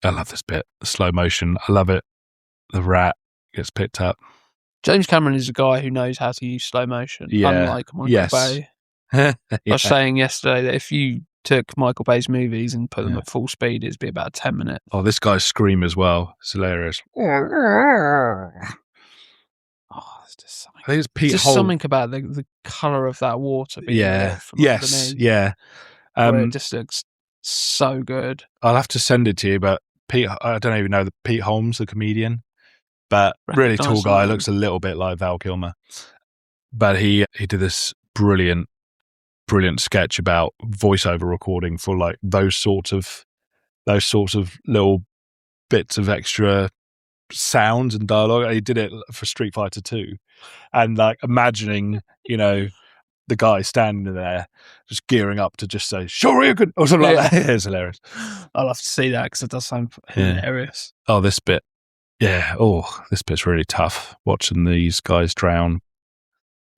I love this bit. The slow motion. I love it. The rat gets picked up. James Cameron is a guy who knows how to use slow motion, Yeah. unlike Michael Yes. Bay. Yeah. I was saying yesterday that if you took Michael Bay's movies and put them Yeah. at full speed, it'd be about 10 minutes. Oh, this guy's scream as well. It's hilarious. Oh, it's just something. I think it's Pete Just Holmes. something about the colour of that water being lit from Yes. underneath. Yeah. Where it just looks so good. I'll have to send it to you, but I don't even know Pete Holmes, the comedian, but really tall guy, looks a little bit like Val Kilmer. But he did this brilliant sketch about voiceover recording for like those sorts of little bits of extra sounds and dialogue. He did it for Street Fighter 2, and like imagining, the guy standing there just gearing up to just say "Shoryuken" or something like that. It's hilarious. I'll have to see that because it does sound hilarious. Oh, this bit. Yeah. Oh, this bit's really tough. Watching these guys drown.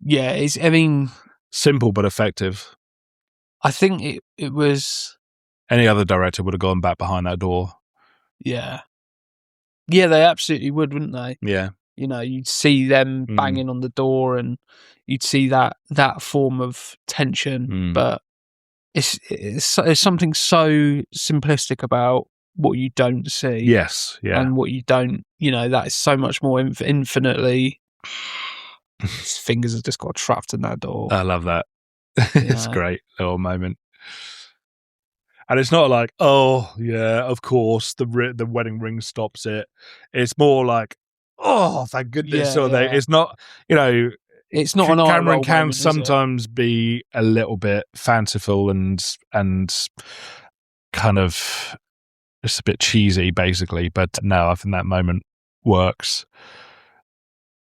Yeah, Simple but effective. I think it was. Any other director would have gone back behind that door. Yeah. Yeah, they absolutely would, wouldn't they? Yeah. You'd see them banging on the door, and you'd see that form of tension. But it's something so simplistic about what you don't see. Yes. Yeah. And what you don't. That is so much more infinitely. His fingers have just got trapped in that door. I love that. It's a great little moment. And it's not like, oh, yeah, of course, the wedding ring stops it. It's more like, oh, thank goodness. It's not, it's not an Cameron can moment, sometimes be a little bit fanciful and kind of just a bit cheesy, basically. But no, I think that moment works.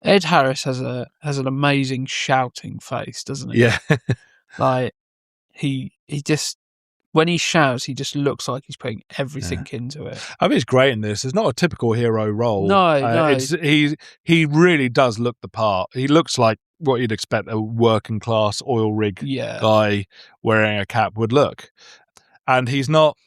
Ed Harris has an amazing shouting face, doesn't he? Yeah. Like he just when he shouts, he just looks like he's putting everything into it. I mean, he's great in this. It's not a typical hero role. No. He really does look the part. He looks like what you'd expect a working class oil rig guy wearing a cap would look. And he's not,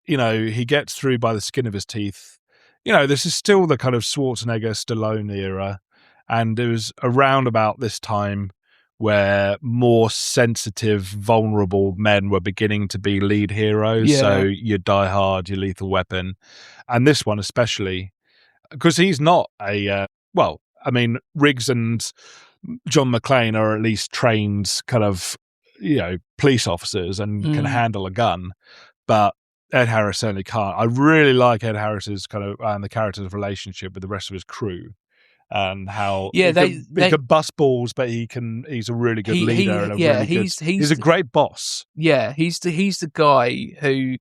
he gets through by the skin of his teeth. This is still the kind of Schwarzenegger, Stallone era. And it was around about this time where more sensitive, vulnerable men were beginning to be lead heroes. Yeah. So your Die Hard, your Lethal Weapon, and this one especially, because he's not Riggs and John McClane are at least trained kind of, police officers and can handle a gun, but Ed Harris certainly can't. I really like Ed Harris's kind of and the character's relationship with the rest of his crew. And how he can bust balls, but he's a really good leader. He's a great boss. Yeah, he's the guy who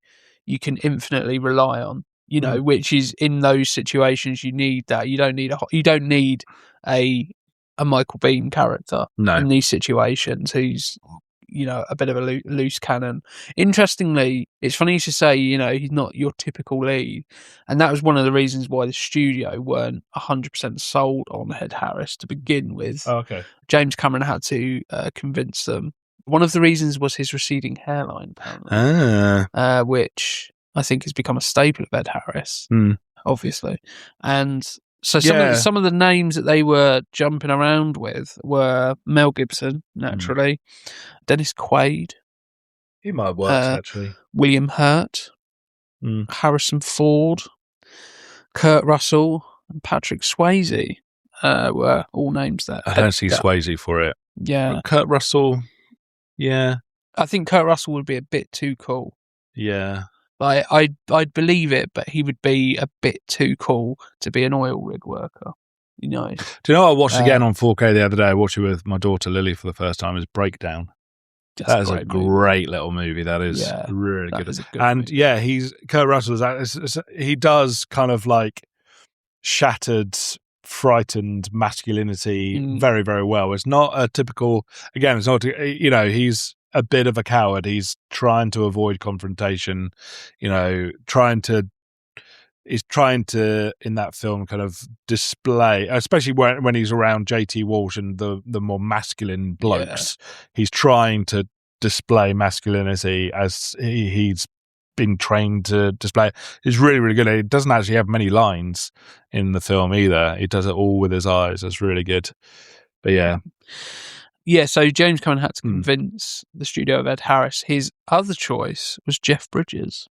you can infinitely rely on. Which is in those situations you need that. You don't need a Michael Biehn character in these situations who's a bit of a loose cannon. Interestingly, it's funny you should say, he's not your typical lead. And that was one of the reasons why the studio weren't 100% sold on Ed Harris to begin with. Oh, okay. James Cameron had to convince them. One of the reasons was his receding hairline, apparently, which I think has become a staple of Ed Harris, obviously. And so some of the names that they were jumping around with were Mel Gibson, naturally, Dennis Quaid. He might work, actually. William Hurt, Harrison Ford, Kurt Russell, and Patrick Swayze were all names that. I don't see Swayze for it. Yeah. But Kurt Russell, yeah. I think Kurt Russell would be a bit too cool. Yeah. Like I'd believe it, but he would be a bit too cool to be an oil rig worker. Do you know what I watched again on 4K the other day? I watched it with my daughter Lily for the first time. Is Breakdown. That is a great little movie. That is really good. Is a good and movie. yeah, Kurt Russell. He does kind of like shattered, frightened masculinity very, very well. It's not a typical. Again, it's not. He's a bit of a coward. He's trying to avoid confrontation. Trying to is trying to, in that film, kind of display, especially when he's around JT Walsh and the more masculine blokes, he's trying to display masculinity as he's been trained to display. It's really, really good. It doesn't actually have many lines in the film either. He does it all with his eyes. It's really good. But yeah. So James Cameron had to convince the studio of Ed Harris. His other choice was Jeff Bridges.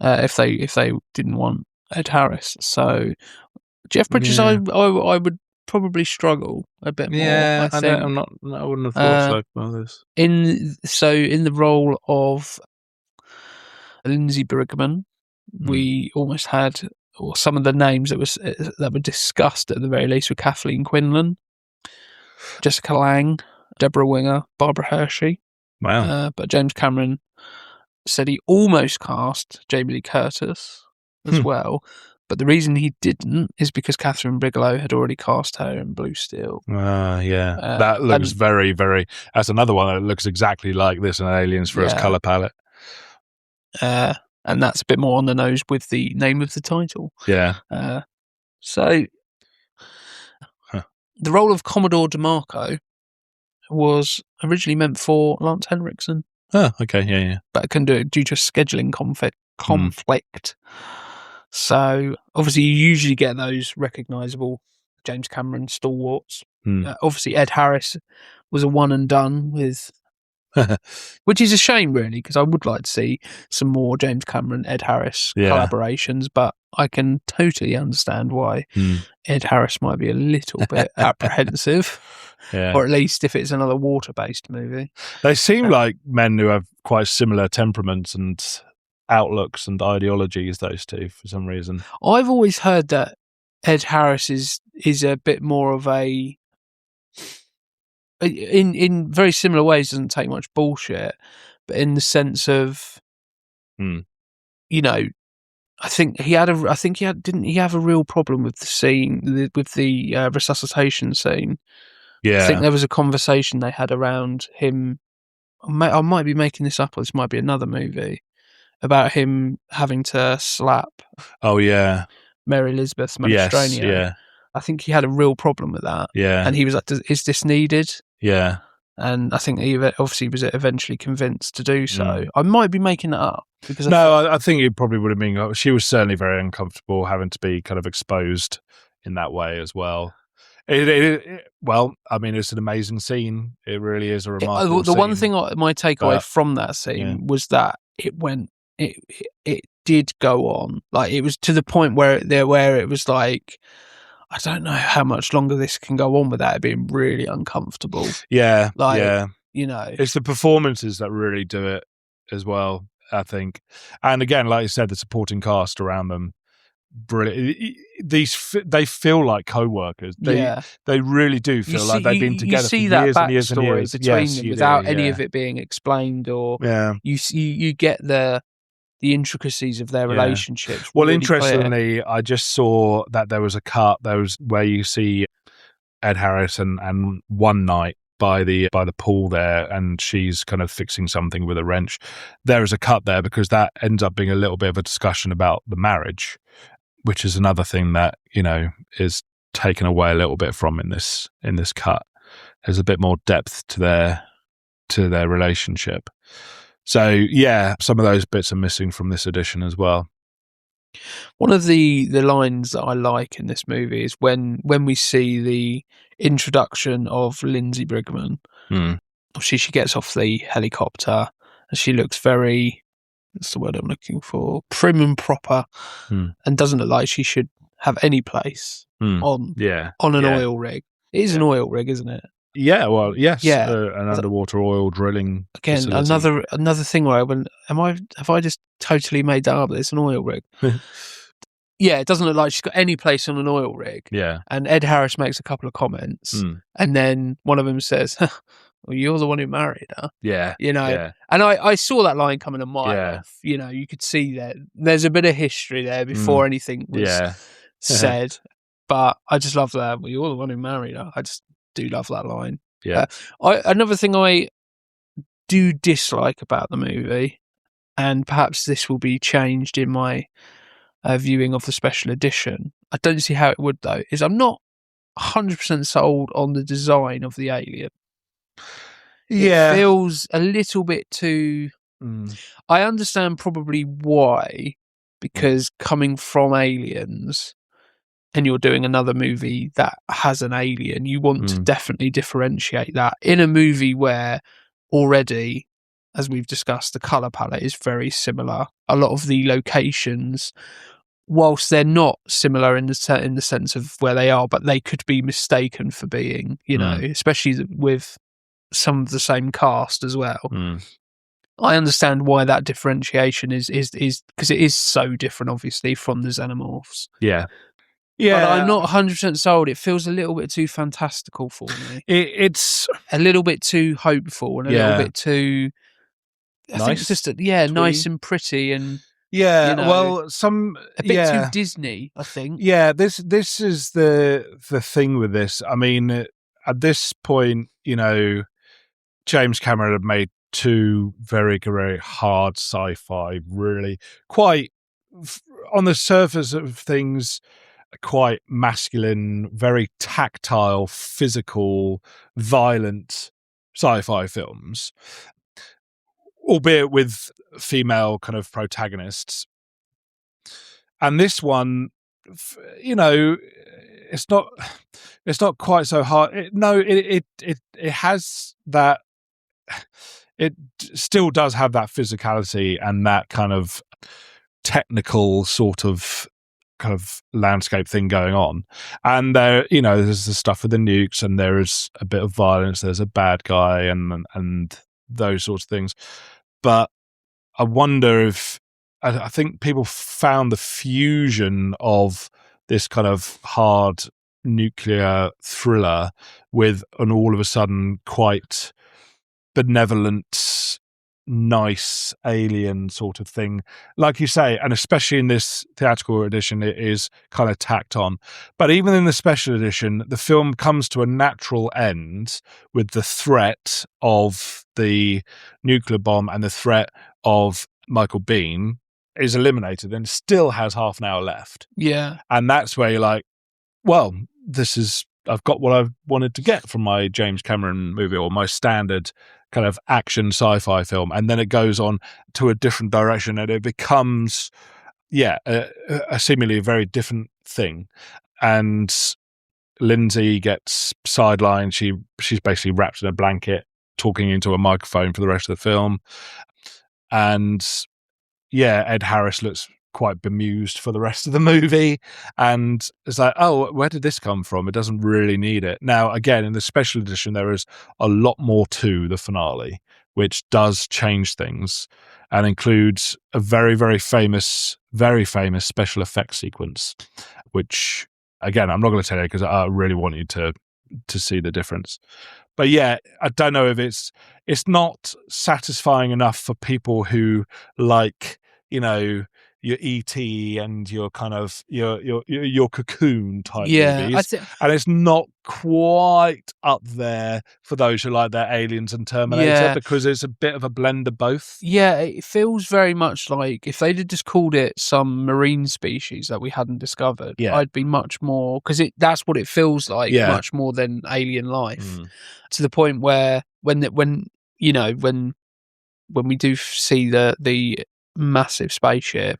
If they didn't want Ed Harris, so Jeff Bridges, I would probably struggle a bit more. I wouldn't have thought so. About this. In the role of Lindsay Brigman, we almost had, or some of the names that were discussed at the very least, were Kathleen Quinlan, Jessica Lange, Deborah Winger, Barbara Hershey. Wow! But James Cameron said he almost cast Jamie Lee Curtis as well, but the reason he didn't is because Catherine Bigelow had already cast her in Blue Steel. That looks very, very. That's another one that looks exactly like this in Aliens for its color palette. And that's a bit more on the nose with the name of the title. Yeah. So the role of Commodore DeMarco was originally meant for Lance Henriksen. Oh, okay, yeah. But couldn't do it due to a scheduling conflict. So obviously you usually get those recognisable James Cameron stalwarts. Obviously Ed Harris was a one and done with, which is a shame really, because I would like to see some more James Cameron, Ed Harris collaborations, but I can totally understand why Ed Harris might be a little bit apprehensive. Yeah. Or at least if it's another water-based movie. They seem like men who have quite similar temperaments and outlooks and ideologies, those two, for some reason. I've always heard that Ed Harris is a bit more of a, in very similar ways, doesn't take much bullshit, but in the sense of, you know, didn't he have a real problem with the scene, with the resuscitation scene? Yeah. I think there was a conversation they had around him. I might be making this up, or this might be another movie, about him having to slap. Oh yeah, Mary Elizabeth Mastrantonio. Yes, yeah. I think he had a real problem with that. Yeah, and he was like, "Is this needed?" Yeah, and I think he obviously was eventually convinced to do so. I might be making that up because I think it probably would have been. She was certainly very uncomfortable having to be kind of exposed in that way as well. Well, I mean, it's an amazing scene. It really is a remarkable scene. The one thing my takeaway from that scene was that it did go on. Like, it was to the point where it was like, I don't know how much longer this can go on without it being really uncomfortable. Yeah, you know, it's the performances that really do it as well, I think. And again, like you said, the supporting cast around them, brilliant. They feel like co-workers. They really do feel like they've been together for years and years and years between them without any of it being explained, or you get the intricacies of their relationships. Well, really interestingly, clear. I just saw that there was a cut. There was where you see Ed Harris and one night by the pool there, and she's kind of fixing something with a wrench. There is a cut there because that ends up being a little bit of a discussion about the marriage, which is another thing that, you know, is taken away a little bit from in this cut. There's a bit more depth to their relationship. So yeah, some of those bits are missing from this edition as well. One of the lines that I like in this movie is when we see the introduction of Lindsay Brigman. She gets off the helicopter and she looks very, that's the word I'm looking for, prim and proper, and doesn't look like she should have any place on an oil rig. It is an oil rig, isn't it? Yeah, well, yes, an underwater oil drilling facility. Another thing where I went, have I just totally made that up? It's an oil rig. Yeah, it doesn't look like she's got any place on an oil rig. Yeah, and Ed Harris makes a couple of comments, and then one of them says, "Well, you're the one who married her." Yeah, you know. Yeah. And I saw that line coming a mile off. You know, you could see that there's a bit of history there before anything was said. But I just love that. Well, you're the one who married her. I just do love that line. Yeah. Another thing I do dislike about the movie, and perhaps this will be changed in my viewing of the special edition. I don't see how it would, though, is I'm not 100% sold on the design of the alien. It feels a little bit too... I understand probably why, because coming from Aliens and you're doing another movie that has an alien, you want to definitely differentiate that. In a movie where already, as we've discussed, the colour palette is very similar. A lot of the locations, whilst they're not similar in the sense of where they are, but they could be mistaken for being, you know, especially with some of the same cast as well. I understand why that differentiation is because it is so different, obviously, from the Xenomorphs. Yeah. But I'm not 100% sold. It feels a little bit too fantastical for me. It's a little bit too hopeful and a little bit too... I think it's just nice and pretty and... Yeah, you know, well, a bit too Disney, I think. Yeah, this is the thing with this. I mean, at this point, you know, James Cameron had made two very, very hard sci-fi, really quite, on the surface of things, quite masculine, very tactile, physical, violent sci-fi films, albeit with female kind of protagonists. And this one, you know, it's not quite so hard. It has that. It still does have that physicality and that kind of technical sort of kind of landscape thing going on. And there, you know, there's the stuff with the nukes, and there is a bit of violence. There's a bad guy, and those sorts of things. But I wonder if I think people found the fusion of this kind of hard nuclear thriller with an all of a sudden quite benevolent, nice alien sort of thing, like you say, and especially in this theatrical edition, it is kind of tacked on. But even in the special edition, the film comes to a natural end with the threat of the nuclear bomb and the threat of Michael Biehn is eliminated, and still has half an hour left. Yeah, and that's where you're like, well, I've got what I've wanted to get from my James Cameron movie or my standard kind of action sci-fi film. And then it goes on to a different direction, and it becomes, a seemingly very different thing. And Lindsay gets sidelined. She's basically wrapped in a blanket, talking into a microphone for the rest of the film. And Ed Harris looks quite bemused for the rest of the movie, and it's like, oh, where did this come from? It doesn't really need it. Now, again, in the special edition, there is a lot more to the finale, which does change things and includes a very, very famous special effects sequence, which, again, I'm not going to tell you because I really want you to see the difference. But yeah, I don't know if it's not satisfying enough for people who like, you know, your E.T. and your kind of your Cocoon type movies, and it's not quite up there for those who like their Aliens and Terminator, because it's a bit of a blend of both. Yeah, it feels very much like if they'd have just called it some marine species that we hadn't discovered, I'd be much more, because that's what it feels like, much more than alien life. To the point where when we do see the massive spaceship,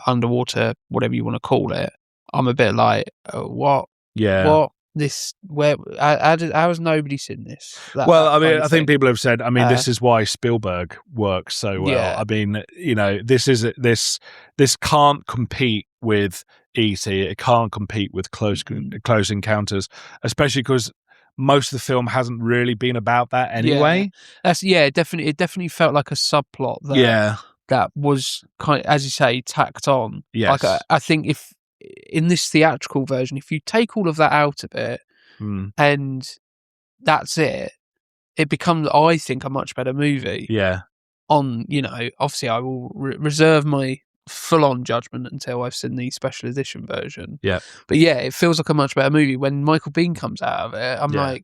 underwater, whatever you want to call it, I'm a bit like, what? What? This? Where? How has nobody seen this? I think people have said, this is why Spielberg works so well. I mean, you know, this can't compete with E.T. It can't compete with Close Encounters, especially because most of the film hasn't really been about that anyway. It definitely felt like a subplot that was kind of, as you say, tacked on. Yes. Like I think if in this theatrical version, if you take all of that out of it and that's it becomes, I think, a much better movie. Yeah. Obviously I will reserve my full-on judgment until I've seen the special edition version. Yeah. But it feels like a much better movie. When Michael Biehn comes out of it, I'm like,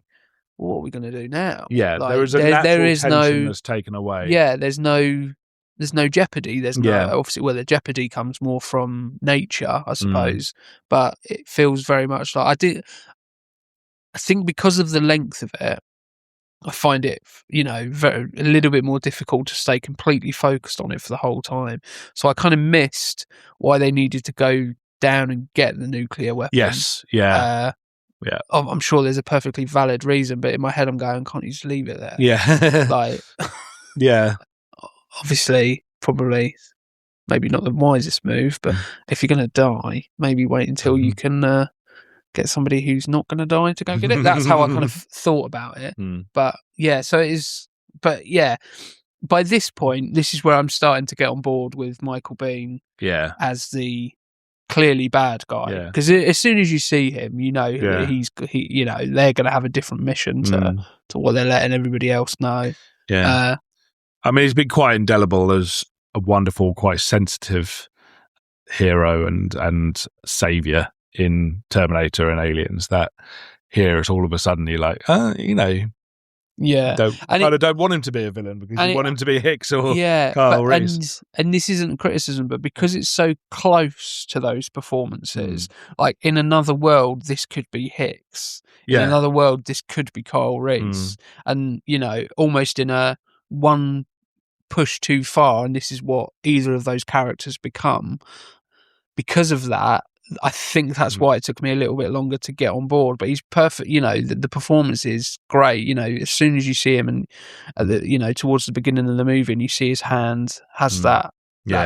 what are we going to do now? Yeah, like, there is a natural tension that's taken away. Yeah, there's no there's no jeopardy. There's no, Yeah. obviously, well, the jeopardy comes more from nature, I Mm. suppose, but it feels very much like I think because of the length of it, I find it, a little bit more difficult to stay completely focused on it for the whole time. So I kind of missed why they needed to go down and get the nuclear weapon. Yes. Yeah. Yeah. I'm sure there's a perfectly valid reason, but in my head I'm going, can't you just leave it there? Yeah. Like, yeah. obviously, probably, maybe not the wisest move, but if you're going to die, maybe wait until you can get somebody who's not going to die to go get it. That's how I kind of thought about it. But yeah, so it is. But yeah, by this point, this is where I'm starting to get on board with Michael Biehn as the clearly bad guy, because as soon as you see him, that he they're going to have a different mission to what they're letting everybody else know. Yeah. I mean, he's been quite indelible as a wonderful, quite sensitive hero and savior in Terminator and Aliens. That here it's all of a sudden you're like, don't want him to be a villain because you want him to be Hicks or Carl Reese. And this isn't criticism, but because it's so close to those performances, like in another world, this could be Hicks. In another world, this could be Carl Reese. And, almost in a one push too far, and this is what either of those characters become. Because of that, I think that's why it took me a little bit longer to get on board. But he's perfect. The performance is great. As soon as you see him, and towards the beginning of the movie, and you see his hand has that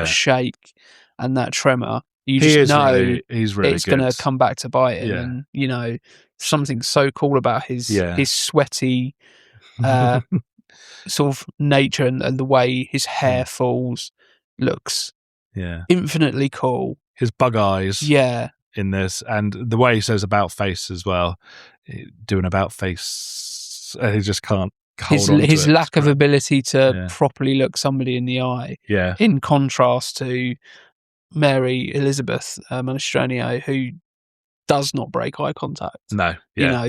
shake and that tremor, you just know he's really it's going to come back to bite him. And something so cool about his sweaty sort of nature and the way his hair falls looks infinitely cool. His bug eyes in this, and the way he says about face as well, doing about face, he just can't hold on to his it. lack of ability to properly look somebody in the eye, in contrast to Mary Elizabeth Mastrantonio, who does not break eye contact. No,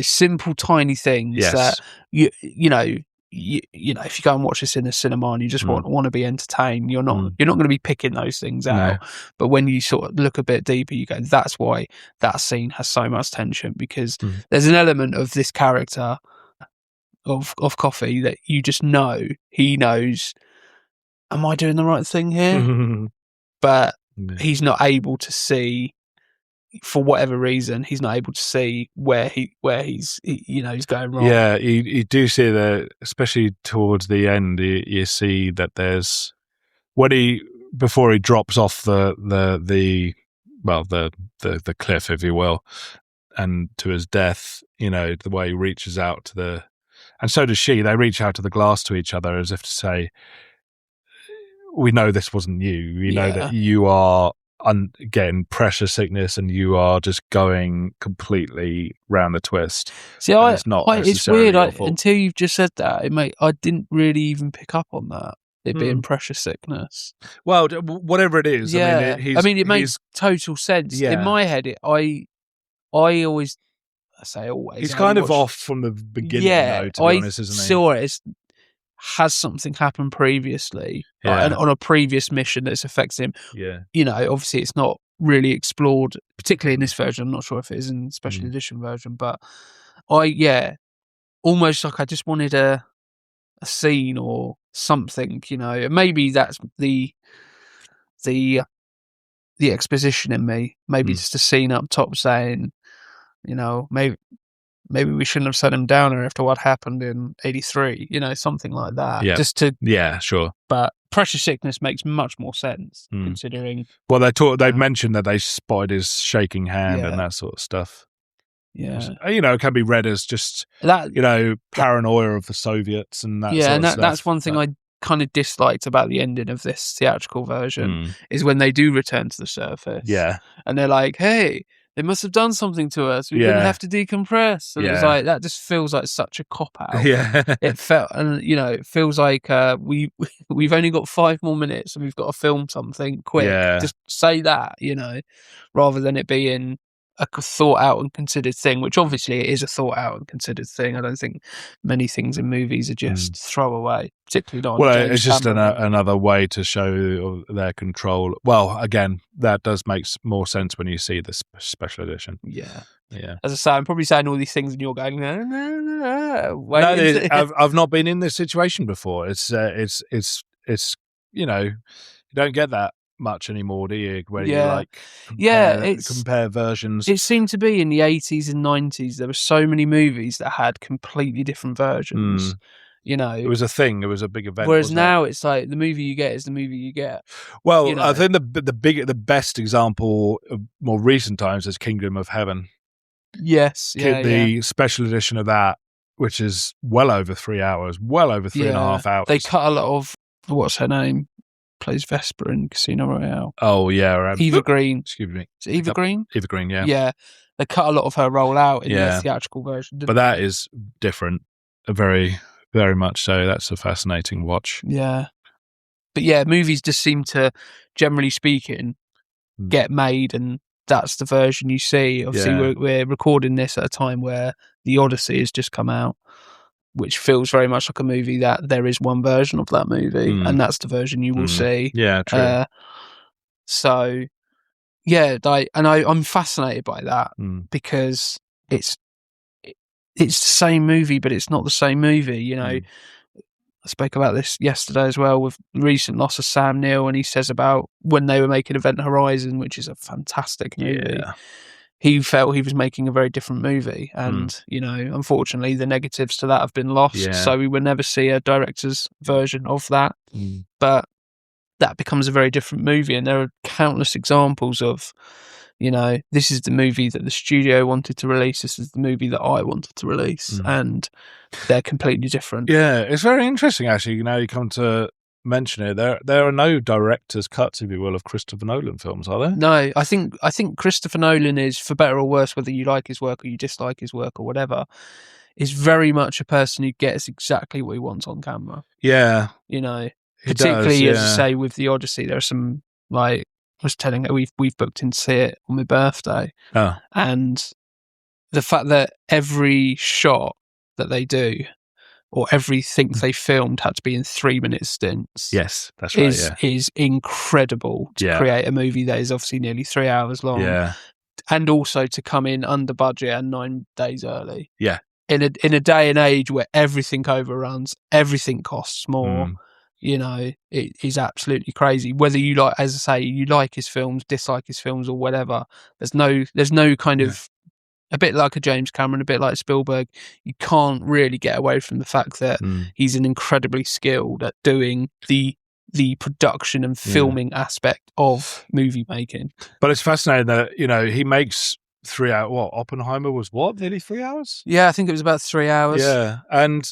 simple tiny things that if you go and watch this in a cinema and you just want to be entertained, you're not going to be picking those things out. But when you sort of look a bit deeper, you go, that's why that scene has so much tension, because there's an element of this character of Coffey that you just know he knows, am I doing the right thing here? But he's not able to see, for whatever reason, he's not able to see where he's going wrong. Yeah, you do see that, especially towards the end. You see that there's before he drops off the cliff, if you will, and to his death. The way he reaches out to and so does she. They reach out to the glass to each other as if to say, "We know this wasn't you. We know that you are." Getting pressure sickness, and you are just going completely round the twist. See, it's weird. Until you've just said that, I didn't really even pick up on that. It being pressure sickness. Well, whatever it is, it makes total sense in my head. I always, I say always. He's kind of off from the beginning, though. To be honest, isn't he? Saw it. Has something happened previously on a previous mission that's affected him? Obviously it's not really explored, particularly in this version. I'm not sure if it is in the special edition version, but almost like I just wanted a scene or something. Maybe that's the exposition in me. Maybe just a scene up top saying, maybe we shouldn't have set him down after what happened in 83, something like that. Yeah. Just to... Yeah, sure. But pressure sickness makes much more sense, considering... Well, they mentioned that they spotted his shaking hand and that sort of stuff. Yeah. It can be read as just, paranoia of the Soviets and that sort of stuff. That's one thing I kind of disliked about the ending of this theatrical version, is when they do return to the surface. Yeah. And they're like, hey... They must have done something to us. We didn't have to decompress. And it was like, that just feels like such a cop-out. Yeah. It felt, and it feels like we've only got 5 more minutes and we've got to film something quick. Yeah. Just say that, rather than it being a thought out and considered thing, which obviously it is a thought out and considered thing. I don't think many things in movies are just throwaway, particularly not. Well, James it's just Cameron. another way to show their control. Well, again, that does make more sense when you see the special edition. Yeah. Yeah. As I say, I'm probably saying all these things and you're going, no. I've not been in this situation before. It's you know, you don't get that much anymore, do you? Where you like compare versions. It seemed to be in the 80s and 90s. There were so many movies that had completely different versions. You know, it was a thing. It was a big event. Whereas now it's like the movie you get is the movie you get. Well, you know? I think the best example of more recent times is Kingdom of Heaven. Yes, the special edition of that, which is well over 3 hours, well over 3.5 hours. They cut a lot of what's her name plays Vesper in Casino Royale. Oh yeah, Eva Green. Excuse me, is it Eva Green? Eva Green, yeah. Yeah, they cut a lot of her role out in the theatrical version. But that is different, very, very much so. That's a fascinating watch. Yeah, but yeah, movies just seem to, generally speaking, get made, and that's the version you see. Obviously, we're recording this at a time where The Odyssey has just come out, which feels very much like a movie that there is one version of that movie, and that's the version you will see. Yeah, true. So, yeah, I'm fascinated by that because it's the same movie, but it's not the same movie. You know, I spoke about this yesterday as well with the recent loss of Sam Neill, and he says about when they were making Event Horizon, which is a fantastic movie. Yeah. He felt he was making a very different movie, and you know, unfortunately, the negatives to that have been lost. Yeah. So we will never see a director's version of that. But that becomes a very different movie, and there are countless examples of, you know, this is the movie that the studio wanted to release. This is the movie that I wanted to release, and they're completely different. Yeah, it's very interesting actually. You know, you come to mention it, there are no director's cuts, if you will, of Christopher Nolan films, are there? No, I think Christopher Nolan is, for better or worse, whether you like his work or you dislike his work or whatever, is very much a person who gets exactly what he wants on camera. Yeah, you know, he particularly does, as I say with The Odyssey, there are some, like I was telling her, we've booked in to see it on my birthday, and the fact that every shot that they do, or everything they filmed, had to be in 3-minute stints. Yes, that's right. Is incredible to create a movie that is obviously nearly 3 hours long. Yeah, and also to come in under budget and 9 days early. Yeah, in a day and age where everything overruns, everything costs more. You know, it is absolutely crazy. Whether you like, as I say, you like his films, dislike his films, or whatever. There's no kind of. A bit like a James Cameron, a bit like Spielberg, you can't really get away from the fact that he's an incredibly skilled at doing the production and filming aspect of movie making. But it's fascinating that, you know, he makes 3 hours. What, Oppenheimer was nearly 3 hours? Yeah, I think it was about 3 hours. Yeah, and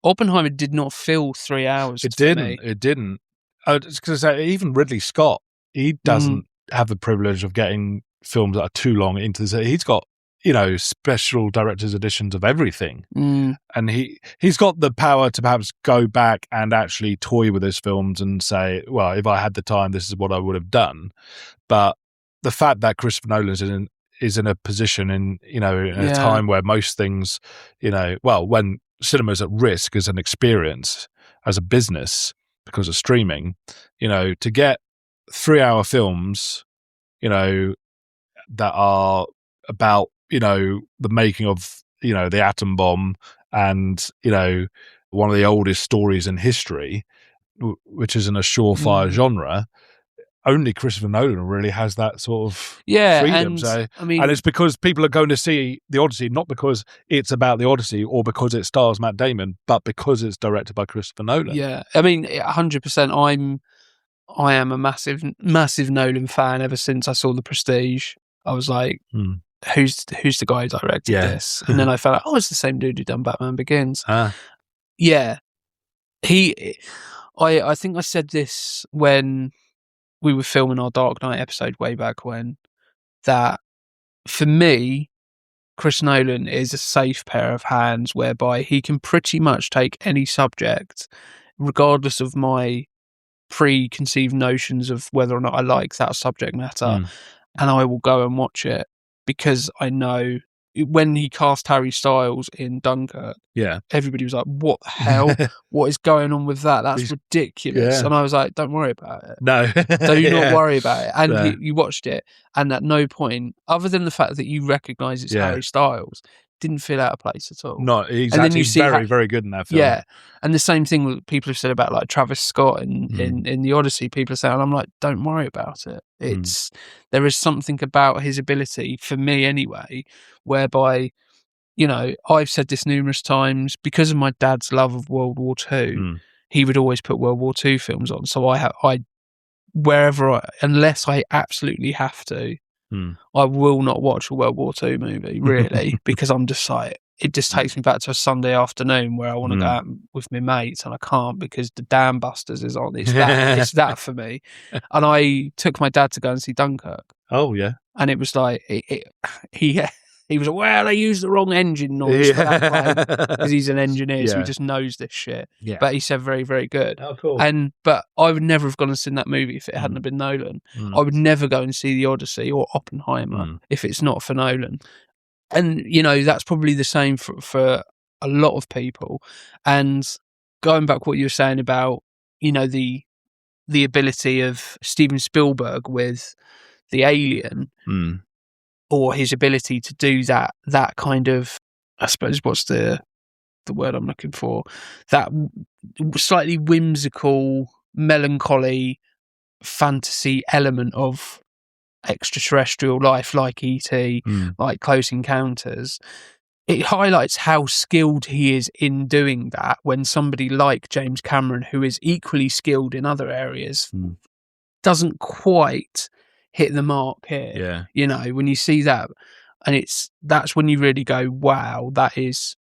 Oppenheimer did not feel 3 hours. It didn't. Because even Ridley Scott, he doesn't have the privilege of getting films that are too long into this. He's got, you know, special director's editions of everything, and he's got the power to perhaps go back and actually toy with his films and say, well, if I had the time, this is what I would have done. But the fact that Christopher Nolan is in a position in a time where most things, you know, well, when cinema's at risk as an experience, as a business because of streaming, you know, to get 3-hour films, you know, that are about, you know, the making of, you know, the atom bomb and, you know, one of the oldest stories in history, which isn't a surefire genre. Only Christopher Nolan really has that sort of freedom. And it's because people are going to see The Odyssey, not because it's about The Odyssey or because it stars Matt Damon, but because it's directed by Christopher Nolan. Yeah, I mean, 100%. I am a massive Nolan fan ever since I saw The Prestige. I was like, who's the guy who directed this? And then I found out, it's the same dude who done Batman Begins. Yeah. I think I said this when we were filming our Dark Knight episode way back when, that for me, Chris Nolan is a safe pair of hands whereby he can pretty much take any subject, regardless of my preconceived notions of whether or not I like that subject matter, and I will go and watch it because I know when he cast Harry Styles in Dunkirk, Yeah. everybody was like, what the hell? What is going on with that? That's ridiculous. yeah. And I was like, don't worry about it. No. Do not worry about it. And No. you watched it, and at no point, other than the fact that you recognise it's Yeah. Harry Styles, didn't feel out of place at all. Not exactly. And then you see very, very good in that film. Yeah. And the same thing that people have said about like Travis Scott in the Odyssey. People are saying, I'm like, don't worry about it. There is something about his ability, for me anyway, whereby, you know, I've said this numerous times, because of my dad's love of World War II, he would always put World War II films on. So unless I absolutely have to, I will not watch a World War II movie, really, because I'm just like, it just takes me back to a Sunday afternoon where I want to go out with my mates, and I can't because the Dam Busters is on. It's that for me. And I took my dad to go and see Dunkirk. Oh, yeah. And it was like, he was like, well, they used the wrong engine noise for that plane, because he's an engineer, so he just knows this shit. Yeah. But he said very, very good. Oh, cool. But I would never have gone and seen that movie if it hadn't have been Nolan. I would never go and see The Odyssey or Oppenheimer if it's not for Nolan. And, you know, that's probably the same for a lot of people. And going back what you were saying about, you know, the ability of Steven Spielberg with the Alien, or his ability to do that kind of, I suppose, what's the word I'm looking for? That slightly whimsical, melancholy fantasy element of extraterrestrial life, like E.T., like Close Encounters. It highlights how skilled he is in doing that, when somebody like James Cameron, who is equally skilled in other areas, doesn't quite hit the mark here. Yeah. You know, when you see that, and that's when you really go, wow, that is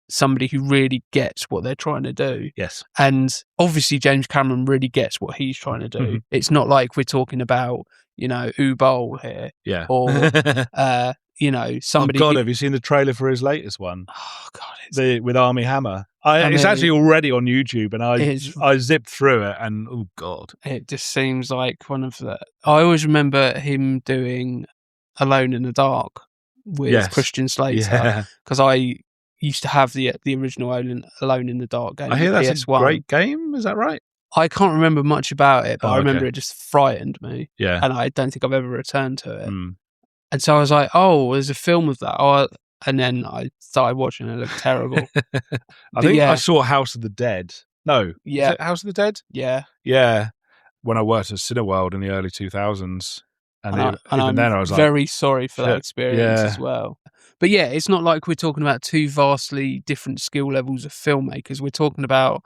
somebody who really gets what they're trying to do. Yes. And obviously James Cameron really gets what he's trying to do. It's not like we're talking about, you know, Bowl here. Yeah. Or, you know, somebody. Oh, God, have you seen the trailer for his latest one? Oh, God. With Army Hammer. It's actually already on YouTube, and I zipped through it, and oh, God. It just seems like one of the. I always remember him doing Alone in the Dark with Christian Slater, because I used to have the original Alone in the Dark game. I hear that's PS1. a great game. Is that right? I can't remember much about it, but I remember it just frightened me. Yeah. And I don't think I've ever returned to it. And so I was like, oh, there's a film of that. Oh, and then I started watching it. It looked terrible. I think I saw House of the Dead. No. Yeah. Is it House of the Dead? Yeah. Yeah. When I worked at Cineworld in the early 2000s. And I'm then I was like, very sorry for that experience as well. But yeah, it's not like we're talking about two vastly different skill levels of filmmakers. We're talking about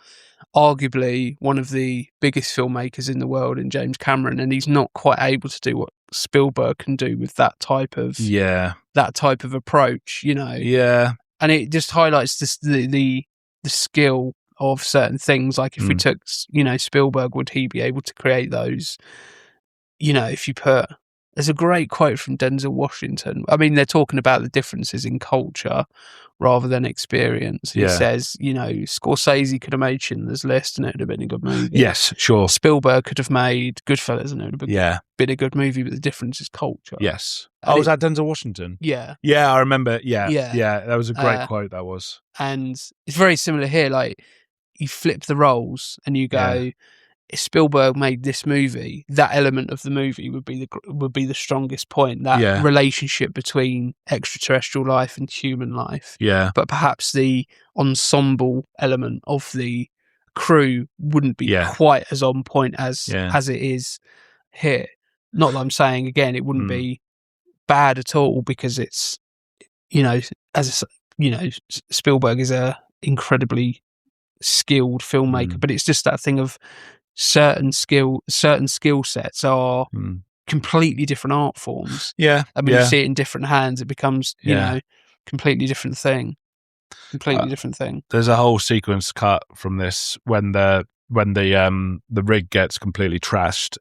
arguably one of the biggest filmmakers in the world in James Cameron, and he's not quite able to do what Spielberg can do with that type of approach, you know. Yeah. And it just highlights the skill of certain things. Like if we took, you know, Spielberg, would he be able to create those? You know, if you put, there's a great quote from Denzel Washington. I mean, they're talking about the differences in culture rather than experience. He says, you know, Scorsese could have made Schindler's List and it would have been a good movie. Yes, sure. Spielberg could have made Goodfellas and it would have been a good movie, but the difference is culture. Yes. And was that Denzel Washington? Yeah. Yeah, I remember. Yeah. That was a great quote, that was. And it's very similar here. Like, you flip the roles and you go, if Spielberg made this movie, that element of the movie would be the strongest point. That relationship between extraterrestrial life and human life. Yeah. But perhaps the ensemble element of the crew wouldn't be quite as on point as it is here. Not that I'm saying again it wouldn't be bad at all, because it's, you know, Spielberg is a incredibly skilled filmmaker, but it's just that thing of certain skill sets are completely different art forms. Yeah. I mean, you see it in different hands, it becomes, you know, completely different thing. There's a whole sequence cut from this when the rig gets completely trashed,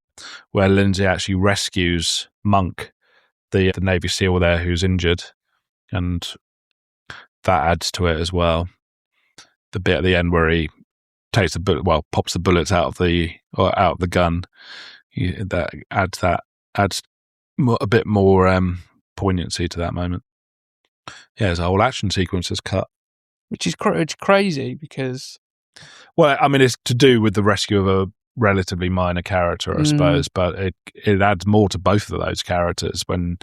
where Lindsay actually rescues Monk, the Navy SEAL there who's injured, and that adds to it as well. The bit at the end where he takes the bullet, pops the bullets out of the gun. That adds a bit more poignancy to that moment. Yeah, his whole action sequence is cut. Which is crazy because... Well, I mean, it's to do with the rescue of a relatively minor character, I suppose, but it adds more to both of those characters when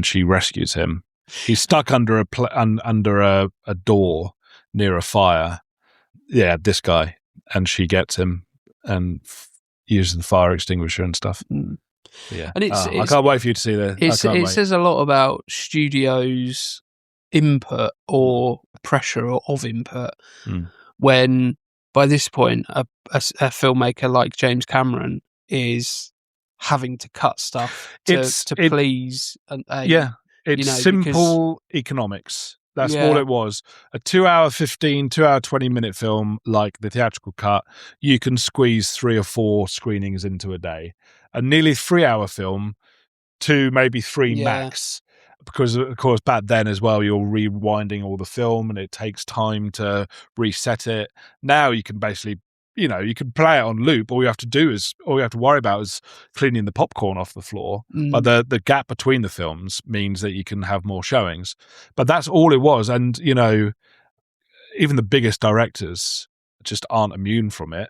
she rescues him. He's stuck under a door near a fire. Yeah, this guy, and she gets him and uses the fire extinguisher and stuff. Yeah, and I can't wait for you to see that. It says a lot about studios' input or pressure of input when, by this point, a filmmaker like James Cameron is having to cut stuff to please. It's simple economics. That's all it was. A 2 hour 15, 2 hour 20-minute film like the theatrical cut, you can squeeze 3 or 4 screenings into a day. A nearly 3 hour film, 2, maybe 3 max. Because, of course, back then as well, you're rewinding all the film and it takes time to reset it. Now you can basically, you can play it on loop. All you have to worry about is cleaning the popcorn off the floor. But the gap between the films means that you can have more showings. But that's all it was. And, even the biggest directors just aren't immune from it,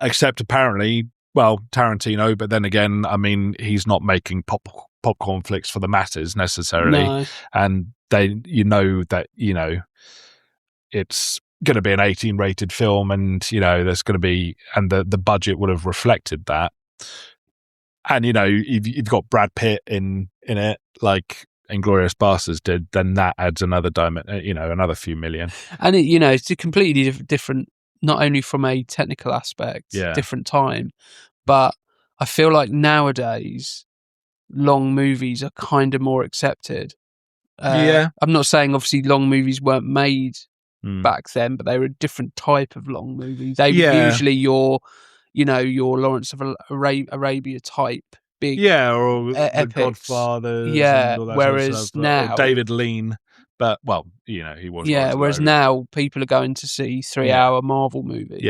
except apparently, well, Tarantino. But then again, I mean, he's not making popcorn flicks for the masses necessarily. No. And that it's going to be an 18 rated film, and there's going to be, and the budget would have reflected that. And you've got Brad Pitt in it, like Inglourious Basterds did, then that adds another another few million. And it's a completely different, not only from a technical aspect, different time, but I feel like nowadays long movies are kind of more accepted. I'm not saying obviously long movies weren't made back then, but they were a different type of long movie. They were usually your Lawrence of Arabia type big, or the epics. Godfathers, and all that whereas sort of stuff. now or David Lean, but he was whereas now people are going to see 3-hour Marvel movies.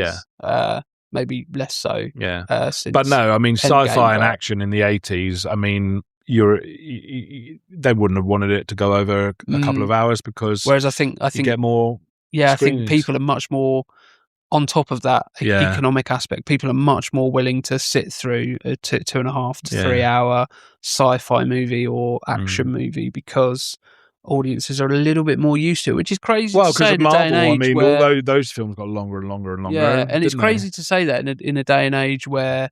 Maybe less so. But no, I mean, sci-fi and action in the 80s. I mean, they wouldn't have wanted it to go over a couple of hours because. Whereas I think you get more. I think people are much more on top of that economic aspect. People are much more willing to sit through a 2.5 to 3 hour sci-fi movie or action movie because audiences are a little bit more used to it, which is crazy to say in a day and age. I mean, where, although those films got longer and longer and longer. Yeah, and it's crazy to say that in a day and age where,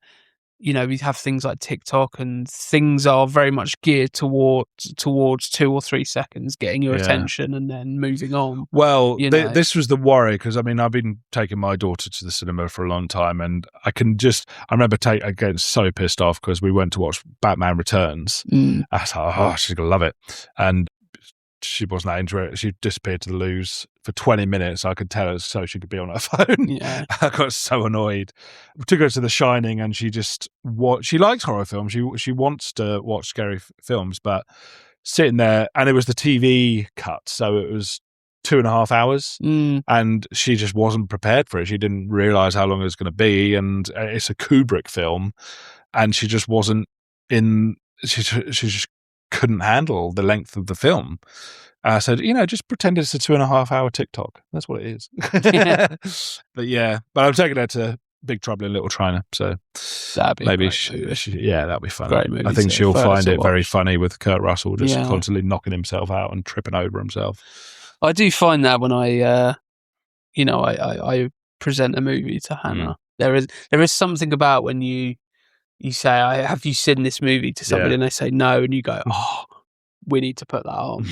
we have things like TikTok and things are very much geared towards 2 or 3 seconds, getting your attention and then moving on. Well, this was the worry, because I mean, I've been taking my daughter to the cinema for a long time, and I remember getting so pissed off because we went to watch Batman Returns. I was like, oh, she's going to love it. And she wasn't that into it. She disappeared to the loos for 20 minutes. I could tell her so she could be on her phone. Yeah. I got so annoyed. We took her to The Shining, and she likes horror films. She wants to watch scary films, but sitting there, and it was the TV cut, so it was 2.5 hours, and she just wasn't prepared for it. She didn't realize how long it was going to be, and it's a Kubrick film, and she just wasn't in. She just couldn't handle the length of the film. I said, just pretend it's a 2.5 hour TikTok. That's what it is. But I'm taking her to Big Trouble in Little China, so that'd be maybe that'll be fun. Great movie. I think she'll find it very funny with Kurt Russell just constantly knocking himself out and tripping over himself. I do find that when I present a movie to Hannah, there is something about when you say, have you seen this movie to somebody and they say no, and you go, oh, we need to put that on.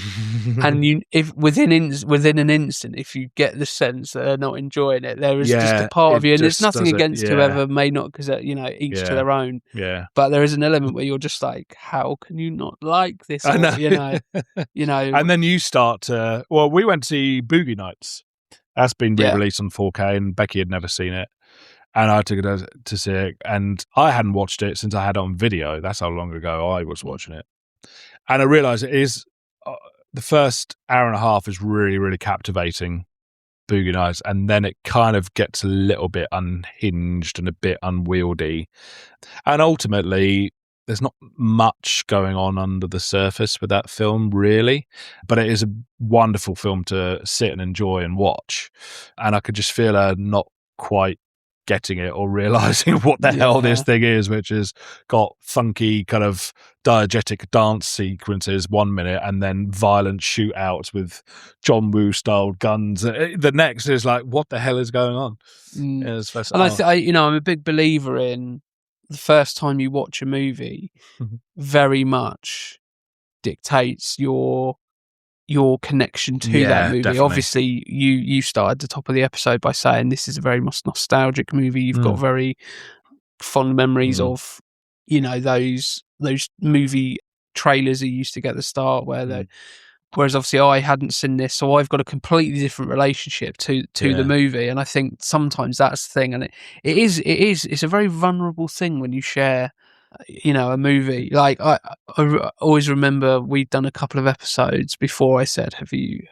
And if within an instant, if you get the sense that they're not enjoying it, there is just a part of you, and there's nothing against whoever may not, because each to their own. Yeah. But there is an element where you're just like, how can you not like this? Or, And then you start to. Well, we went to see Boogie Nights. That's been re-released on 4K, and Becky had never seen it. And I took it to see it, and I hadn't watched it since I had it on video. That's how long ago I was watching it. And I realised it is the first hour and a half is really, really captivating, Boogie Nights, and then it kind of gets a little bit unhinged and a bit unwieldy. And ultimately, there's not much going on under the surface with that film, really, but it is a wonderful film to sit and enjoy and watch. And I could just feel her not quite getting it or realizing what the hell this thing is, which has got funky kind of diegetic dance sequences 1 minute and then violent shootouts with John Woo style guns. The next is like, what the hell is going on? And I'm a big believer in the first time you watch a movie very much dictates your connection to that movie. Definitely. Obviously, you started the top of the episode by saying this is a very nostalgic movie. You've got very fond memories of, those movie trailers you used to get at the start where whereas obviously I hadn't seen this, so I've got a completely different relationship to the movie. And I think sometimes that's the thing. And it's a very vulnerable thing when you share a movie. Like I always remember we'd done a couple of episodes before I said, have you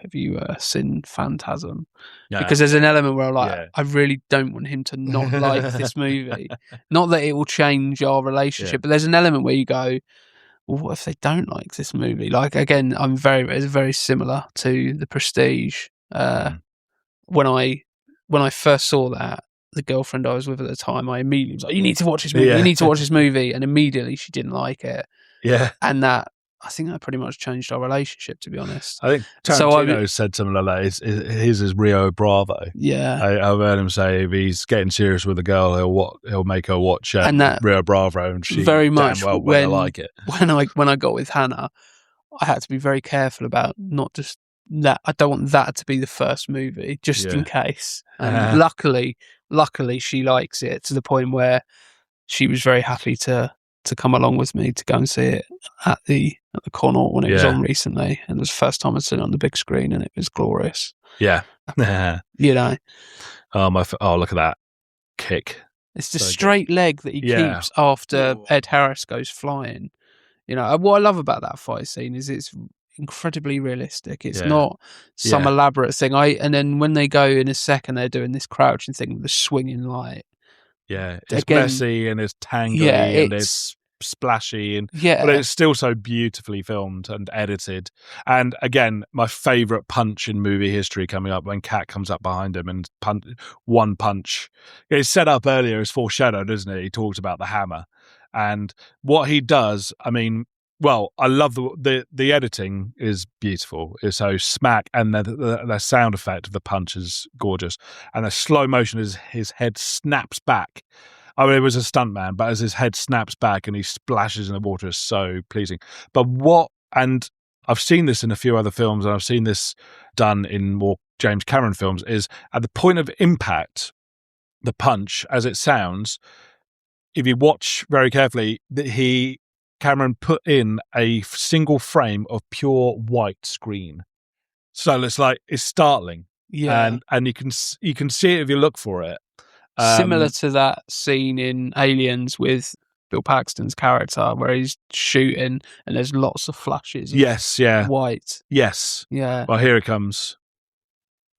seen Phantasm? Because there's an element where I'm like, I really don't want him to not like this movie. Not that it will change our relationship, but there's an element where you go, well, what if they don't like this movie? Like, again, it's very similar to The Prestige. When I first saw that, the girlfriend I was with at the time, I immediately was like, you need to watch this movie. You need to watch this movie. And immediately she didn't like it. Yeah. And I think that pretty much changed our relationship, to be honest. I think Tarantino said something like that. His is Rio Bravo. Yeah. I've heard him say if he's getting serious with a girl, he'll make her watch Rio Bravo, and she very much damn well when I like it. When I got with Hannah, I had to be very careful about not just that. I don't want that to be the first movie, just in case. And luckily, she likes it to the point where she was very happy to come along with me to go and see it at the Connaught when it was on recently. And it was the first time I'd seen it on the big screen, and it was glorious. Yeah. Oh, look at that kick. It's the straight leg that he keeps after Ed Harris goes flying. What I love about that fight scene is it's incredibly realistic. It's not some elaborate thing. And then when they go in a second, they're doing this crouching thing with the swinging light. Yeah, it's messy and it's tangly and it's splashy, but it's still so beautifully filmed and edited. And again, my favourite punch in movie history coming up when Cat comes up behind him and one punch. It's set up earlier as foreshadowed, isn't it? He talks about the hammer and what he does. I mean, well, I love the editing is beautiful. It's so smack, and the sound effect of the punch is gorgeous, and the slow motion as his head snaps back. I mean, it was a stuntman, but as his head snaps back and he splashes in the water is so pleasing. And I've seen this in a few other films, and I've seen this done in more James Cameron films, is at the point of impact, the punch, as it sounds, if you watch very carefully, Cameron put in a single frame of pure white screen, so it's startling. Yeah, and you can see it if you look for it. Similar to that scene in Aliens with Bill Paxton's character, where he's shooting and there's lots of flashes. White. Yes. Yeah. Well, here it comes.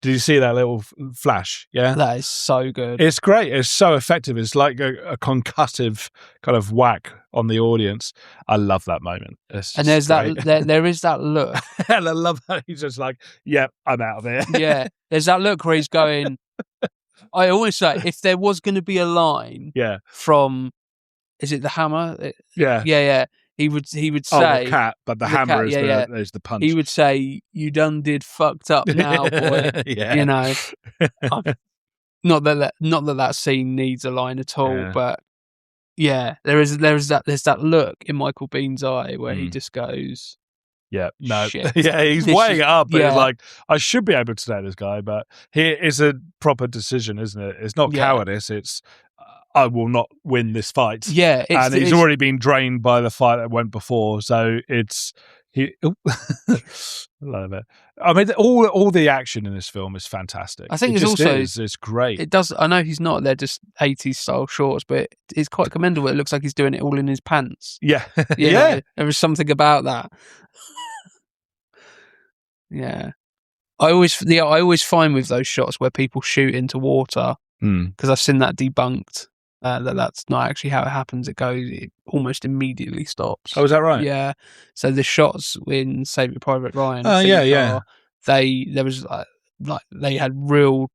Did you see that little flash? Yeah. That is so good. It's great. It's so effective. It's like a concussive kind of whack on the audience. I love that moment. And there's great. There is that look. And I love that he's just like, yep, I'm out of here. Yeah. There's that look where he's going, I always say, if there was going to be a line from, is it the hammer? Yeah. He would say, the cat, but the hammer is the punch. He would say, you done did fucked up now, boy. Not that scene needs a line at all, but there's that look in Michael Bihn's eye where he just goes, shit. He's weighing it up, but it's like, I should be able to say this guy, but it's a proper decision, isn't it? It's not cowardice, it's I will not win this fight. Yeah, and he's already been drained by the fight that went before, so I love it. I mean, all the action in this film is fantastic. I think it's great. It does. I know he's not. They're just 80s style shorts, but it's quite commendable. It looks like he's doing it all in his pants. Yeah, there was something about that. Yeah, I always find with those shots where people shoot into water, because I've seen that debunked. That's not actually how it happens. It almost immediately stops. Oh, is that right? Yeah. So the shots in Saving Private Ryan, Oh, I think yeah. there was like they had real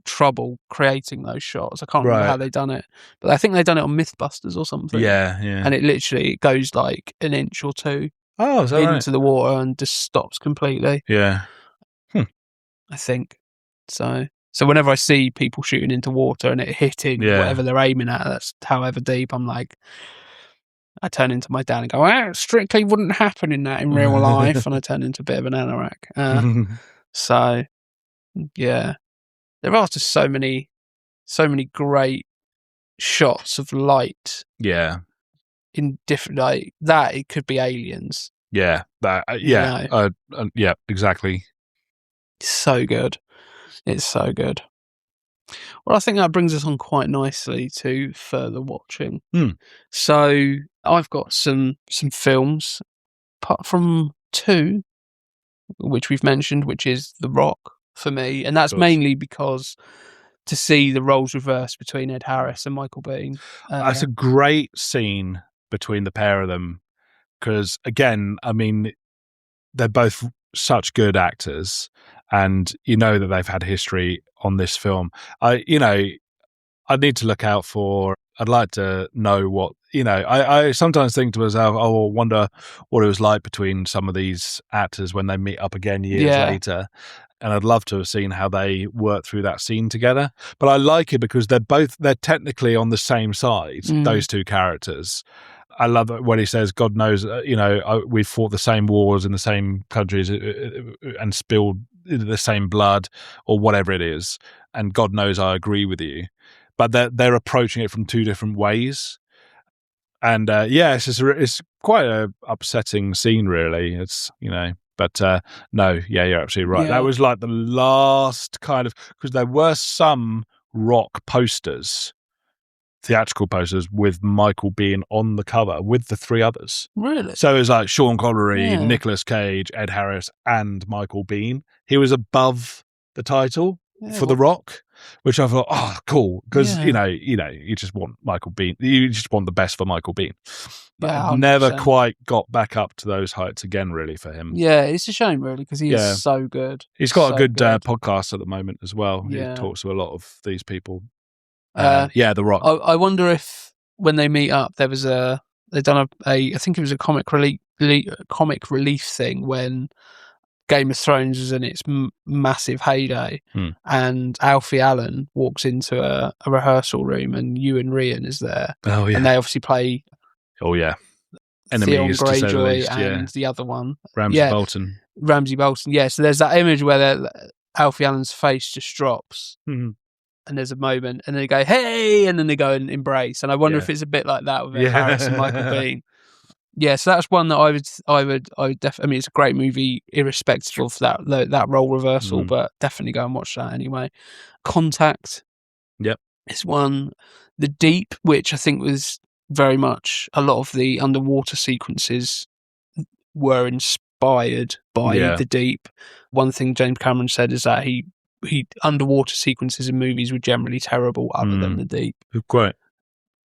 trouble creating those shots. I can't remember how they done it, but I think they done it on Mythbusters or something. Yeah. And it literally goes like an inch or two Oh, is that into the water and just stops completely. Yeah. I think so. So whenever I see people shooting into water and it hitting whatever they're aiming at, that's however deep, I'm like, I turn into my dad and go, it strictly wouldn't happen in real life. And I turn into a bit of an anorak. So, yeah. There are just so many great shots of light. Yeah. In different, like that, it could be aliens. Yeah. That. Yeah. Yeah. Exactly. It's so good. It's so good. Well, I think that brings us on quite nicely to further watching. So I've got some films, apart from two, which we've mentioned, which is The Rock for me, and that's mainly because to see the roles reversed between Ed Harris and Michael Biehn. That's a great scene between the pair of them because, again, I mean, they're both such good actors, and you know that they've had history on this film. I need to look out for. I'd like to know what I sometimes think to myself, I wonder what it was like between some of these actors when they meet up again years later. And I'd love to have seen how they worked through that scene together. But I like it because they're technically on the same side, those two characters. I love it when he says, God knows, we've fought the same wars in the same countries and spilled the same blood or whatever it is. And God knows I agree with you. But they're approaching it from two different ways. And it's quite a upsetting scene, really. It's, but no, you're absolutely right. That was like the last kind of, because there were some Rock posters, theatrical posters with Michael Biehn on the cover with the three others. Really? So it was like Sean Connery, Nicolas Cage, Ed Harris, and Michael Biehn. He was above the title for The Rock, which I thought, oh, cool, because you just want Michael Biehn, you just want the best for Michael Biehn. But I've never quite got back up to those heights again, really, for him. Yeah, it's a shame, really, because he is so good. He's got a good podcast at the moment as well. He talks to a lot of these people. The Rock. I wonder if when they meet up, they've done I think it was a comic relief thing when Game of Thrones was in its massive heyday, and Alfie Allen walks into a rehearsal room, and Ewan Ryan is there. Oh yeah, and they obviously play. Oh yeah, Enemies, Theon Greyjoy and the other one, Ramsay Bolton. Ramsay Bolton. Yeah, so there's that image where Alfie Allen's face just drops. And there's a moment, and then they go, "Hey!" and then they go and embrace. And I wonder if it's a bit like that with Ed Harris and Michael Biehn. Yeah, so that's one that I would definitely. I mean, it's a great movie, irrespective of that role reversal, but definitely go and watch that anyway. Contact. Yep, it's one. The Deep, which I think was very much a lot of the underwater sequences were inspired by The Deep. One thing James Cameron said is that he underwater sequences in movies were generally terrible other than The Deep. Great.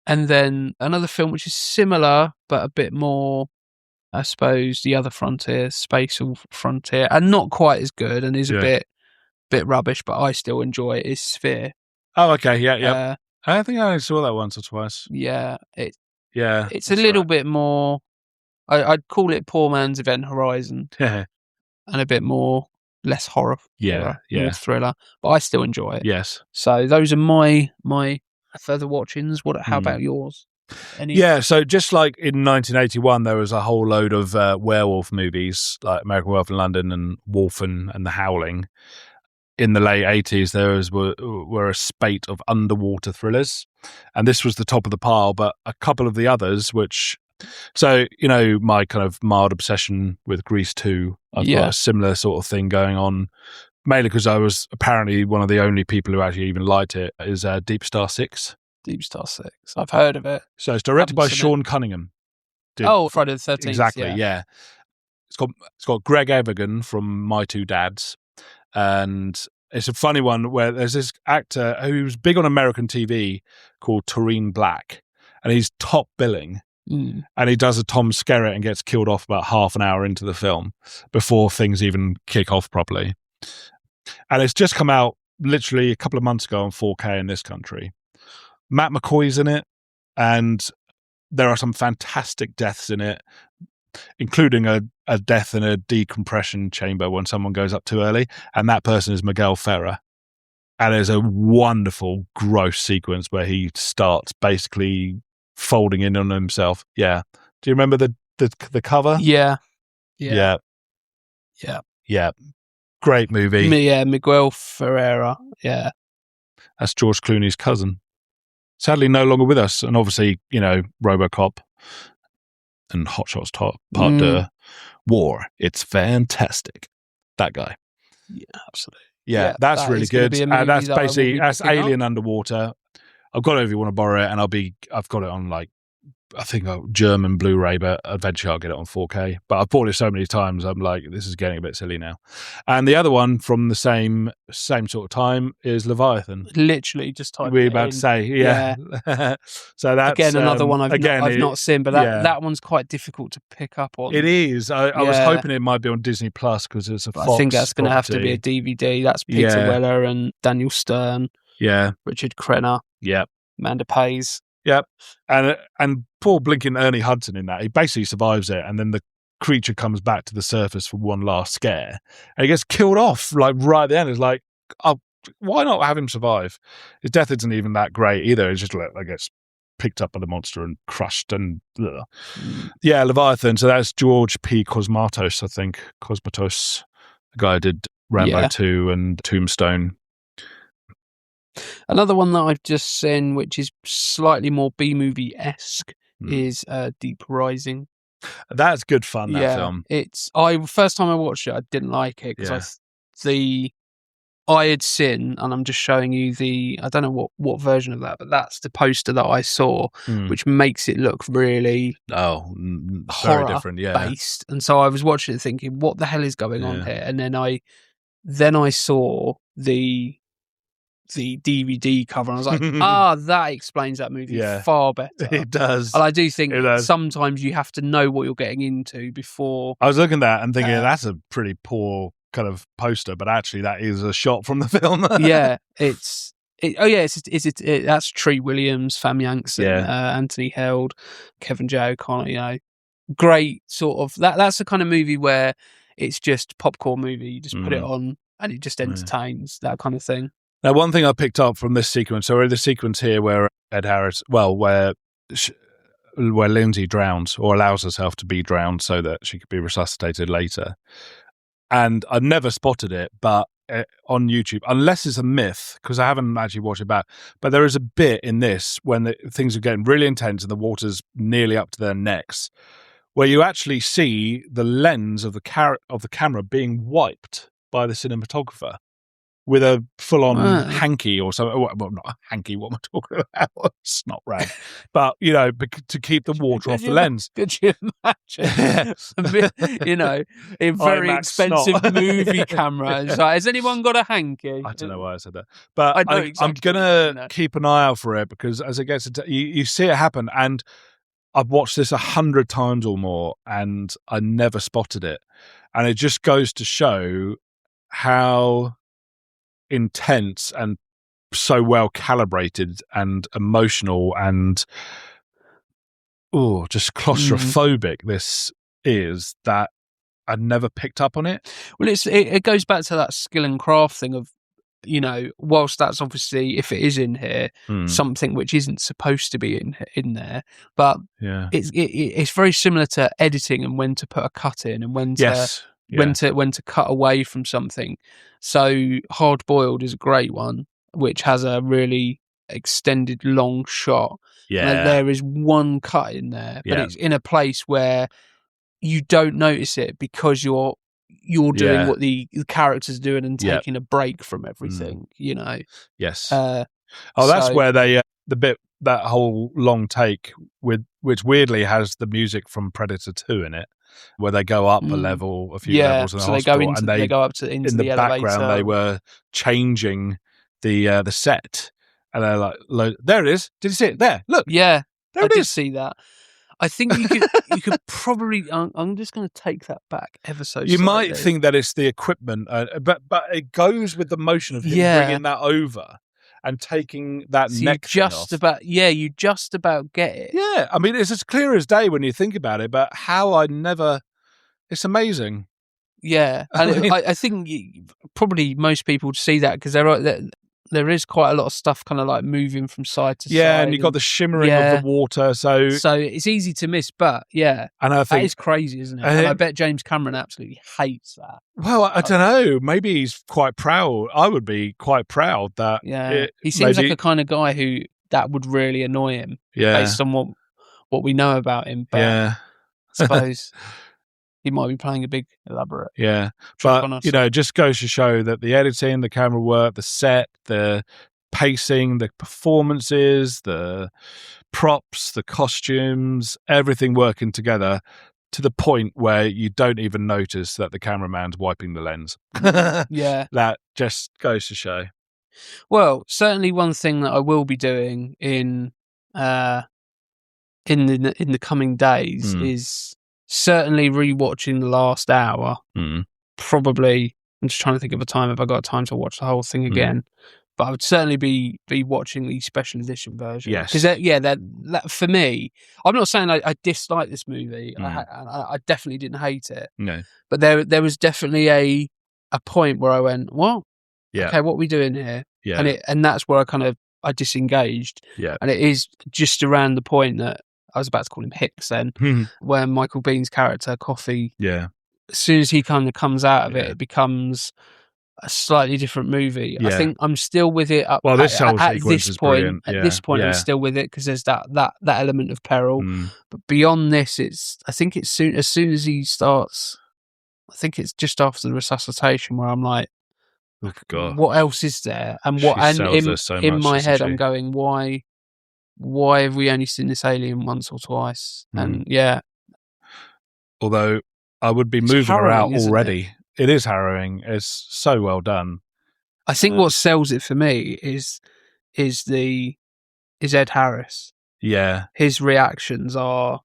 And then another film which is similar but a bit more, I suppose, The Other Frontier, Spatial Frontier, and not quite as good and is a bit rubbish, but I still enjoy it, is Sphere. Oh, okay, yeah. I think I only saw that once or twice. Yeah. It's a a little bit more, I'd call it poor man's Event Horizon. Yeah. And a bit more, less horror, more thriller, but I still enjoy it. Yes. So those are my further watchings. How about yours? So just like in 1981, there was a whole load of werewolf movies like American Werewolf in London and Wolf and The Howling. In the late 80s, there were a spate of underwater thrillers, and this was the top of the pile. But a couple of the others, so, my kind of mild obsession with Grease 2, I've got a similar sort of thing going on, mainly because I was apparently one of the only people who actually even liked it, is Deep Star 6. Deep Star 6. I've heard of it. So it's directed by Sean Cunningham. Friday the 13th. Exactly, yeah. It's got Greg Evigan from My Two Dads, and it's a funny one where there's this actor who's big on American TV called Taurine Black, and he's top billing. And he does a Tom Skerritt and gets killed off about half an hour into the film before things even kick off properly. And it's just come out literally a couple of months ago on 4K in this country. Matt McCoy's in it, and there are some fantastic deaths in it, including a death in a decompression chamber when someone goes up too early, and that person is Miguel Ferrer. And there's a wonderful, gross sequence where he starts basically folding in on himself. Yeah. Do you remember the cover? Yeah. Great movie. Yeah, Miguel Ferreira. Yeah. That's George Clooney's cousin. Sadly, no longer with us. And obviously, RoboCop and Hot Shots Part 2. War. It's fantastic. That guy. Yeah, absolutely. Yeah, that's really good. That's basically Alien Underwater. I've got it if you want to borrow it, and I've got it on I think a German Blu-ray, but eventually I'll get it on 4K. But I've bought it so many times, I'm like, this is getting a bit silly now. And the other one from the same sort of time is Leviathan. Literally, just type. We're about to say, yeah. So that's again another one I've not seen, but that one's quite difficult to pick up on. It is. I was hoping it might be on Disney Plus because it's a Fox. I think that's going to have to be a DVD. That's Peter Weller and Daniel Stern. Yeah. Richard Crenna. Yep. Amanda Pays. Yep. And poor blinking Ernie Hudson in that. He basically survives it, and then the creature comes back to the surface for one last scare. And he gets killed off right at the end. It's like, oh, why not have him survive? His death isn't even that great either. It's just like gets picked up by the monster and crushed and yeah, Leviathan. So that's George P. Cosmatos, I think. Cosmatos, the guy who did Rambo 2 and Tombstone. Another one that I've just seen, which is slightly more B-movie-esque, is Deep Rising. That's good fun, that film. First time I watched it, I didn't like it because I had seen, and I'm just showing you I don't know what version of that, but that's the poster that I saw, which makes it look really very different, based. And so I was watching it thinking, what the hell is going on here? And then I saw the DVD cover, and I was like, that explains that movie far better. It does. And I do think sometimes you have to know what you're getting into before. I was looking at that and thinking, that's a pretty poor kind of poster, but actually that is a shot from the film. That's Tree Williams, Fam Yankson, Anthony Held, Kevin J. O'Connor, great sort of, that's the kind of movie where it's just popcorn movie. You just put it on and it just entertains, that kind of thing. Now, one thing I picked up from this sequence, or the sequence here where where Lindsay drowns or allows herself to be drowned so that she could be resuscitated later. And I've never spotted it, but on YouTube, unless it's a myth, because I haven't actually watched it back, but there is a bit in this when things are getting really intense and the water's nearly up to their necks, where you actually see the lens of the camera being wiped by the cinematographer with a full-on hanky or something. Well, not a hanky, what am I talking about? It's not rag. But, to keep the water off the lens. Could you imagine? A very expensive movie camera. It's like, has anyone got a hanky? I don't know why I said that. But I'm going to keep an eye out for it because as it gets into, you see it happen, and I've watched this 100 times or more and I never spotted it. And it just goes to show how intense and so well calibrated and emotional and just claustrophobic this is, that I'd never picked up on it. Well, it goes back to that skill and craft thing of, whilst that's obviously, if it is in here, something which isn't supposed to be in there, but it's very similar to editing and when to put a cut in and when to cut away from something. So Hard Boiled is a great one, which has a really extended long shot. And there is one cut in there, but it's in a place where you don't notice it because you're doing what the characters are doing and taking a break from everything, Yes. That's where they that whole long take which weirdly has the music from Predator 2 in it. where they go up a level, a few levels in the hospital, and they go up to into in the elevator. background they were changing the set, and they're like, there it is. Did you see it? There, look. Yeah, there I it did is. see that. I think you could probably. I'm just going to take that back ever so You slightly. might think that it's the equipment, but it goes with the motion of him bringing that over and taking that neck thing off. You just about get it. Yeah, I mean, it's as clear as day when you think about it, but it's amazing. Yeah, and I think probably most people see that because there is quite a lot of stuff kind of like moving from side to side. Yeah, and you've got the shimmering of the water, so it's easy to miss. But yeah, and I think that is crazy, isn't it? And I bet James Cameron absolutely hates that. Well, I don't know. Maybe he's quite proud. I would be quite proud that. Yeah, he seems like a kind of guy who that would really annoy him. Yeah, based on what we know about him. But yeah, I suppose he might be playing a big elaborate. Yeah, but it just goes to show that the editing, the camera work, the set, the pacing, the performances, the props, the costumes, everything working together to the point where you don't even notice that the cameraman's wiping the lens. Yeah, that just goes to show. Well, certainly one thing that I will be doing in the coming days is certainly rewatching the last hour. Probably, I'm just trying to think of a time if I got time to watch the whole thing again. But I would certainly be watching the special edition version. Yes, because that for me, I'm not saying I dislike this movie. I definitely didn't hate it. No, but there was definitely a point where I went, well, okay, what are we doing here? Yeah, and that's where I disengaged. Yeah, and it is just around the point that I was about to call him Hicks then, where Michael Bean's character Coffee. Yeah, as soon as he kind of comes out of it, it becomes a slightly different movie. I think I'm still with it. This whole sequence is brilliant. At this point, I'm still with it because there's that element of peril. But beyond this, I think it's as soon as he starts. I think it's just after the resuscitation where I'm like, oh God, what else is there? And in my head, I'm going, why have we only seen this alien once or twice? And although I would be moving her out already. It is harrowing. It's so well done. I think what sells it for me is Ed Harris. Yeah, his reactions are.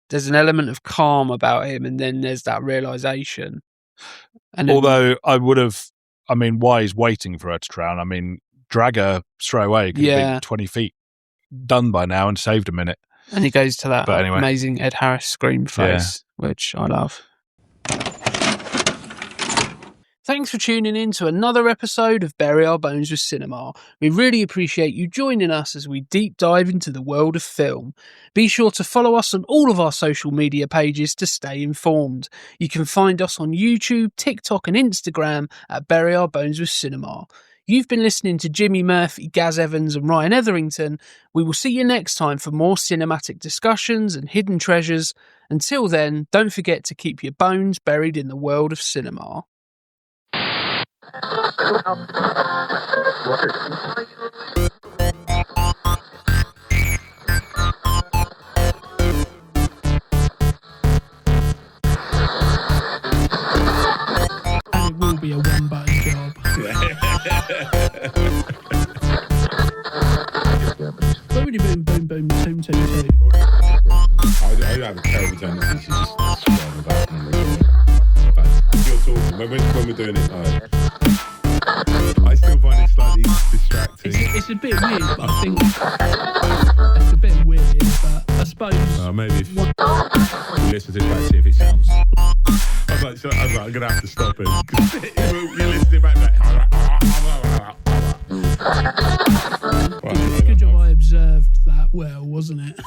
There's an element of calm about him, and then there's that realization. And although why he's waiting for her to drown? I mean, drag her straight away. Could have been 20 feet done by now and saved a minute. And he goes to that amazing Ed Harris scream face, which I love. Thanks for tuning in to another episode of Bury Our Bones with Cinema. We really appreciate you joining us as we deep dive into the world of film. Be sure to follow us on all of our social media pages to stay informed. You can find us on YouTube, TikTok and Instagram at Bury Our Bones with Cinema. You've been listening to Jimmy Murphy, Gaz Evans and Ryan Etherington. We will see you next time for more cinematic discussions and hidden treasures. Until then, don't forget to keep your bones buried in the world of cinema. And it will be a one-button job. Boom, boom, boom, boom, toom, toom, toom. I have a terrible tendency to just swear about you're talking when we're doing it. I still find it slightly distracting. It's a bit weird, but I think it's a bit weird. But I suppose maybe if you listen to it back, see if it sounds. I was like, I'm gonna have to stop it. You listen to it back. Good job I observed that well, wasn't it?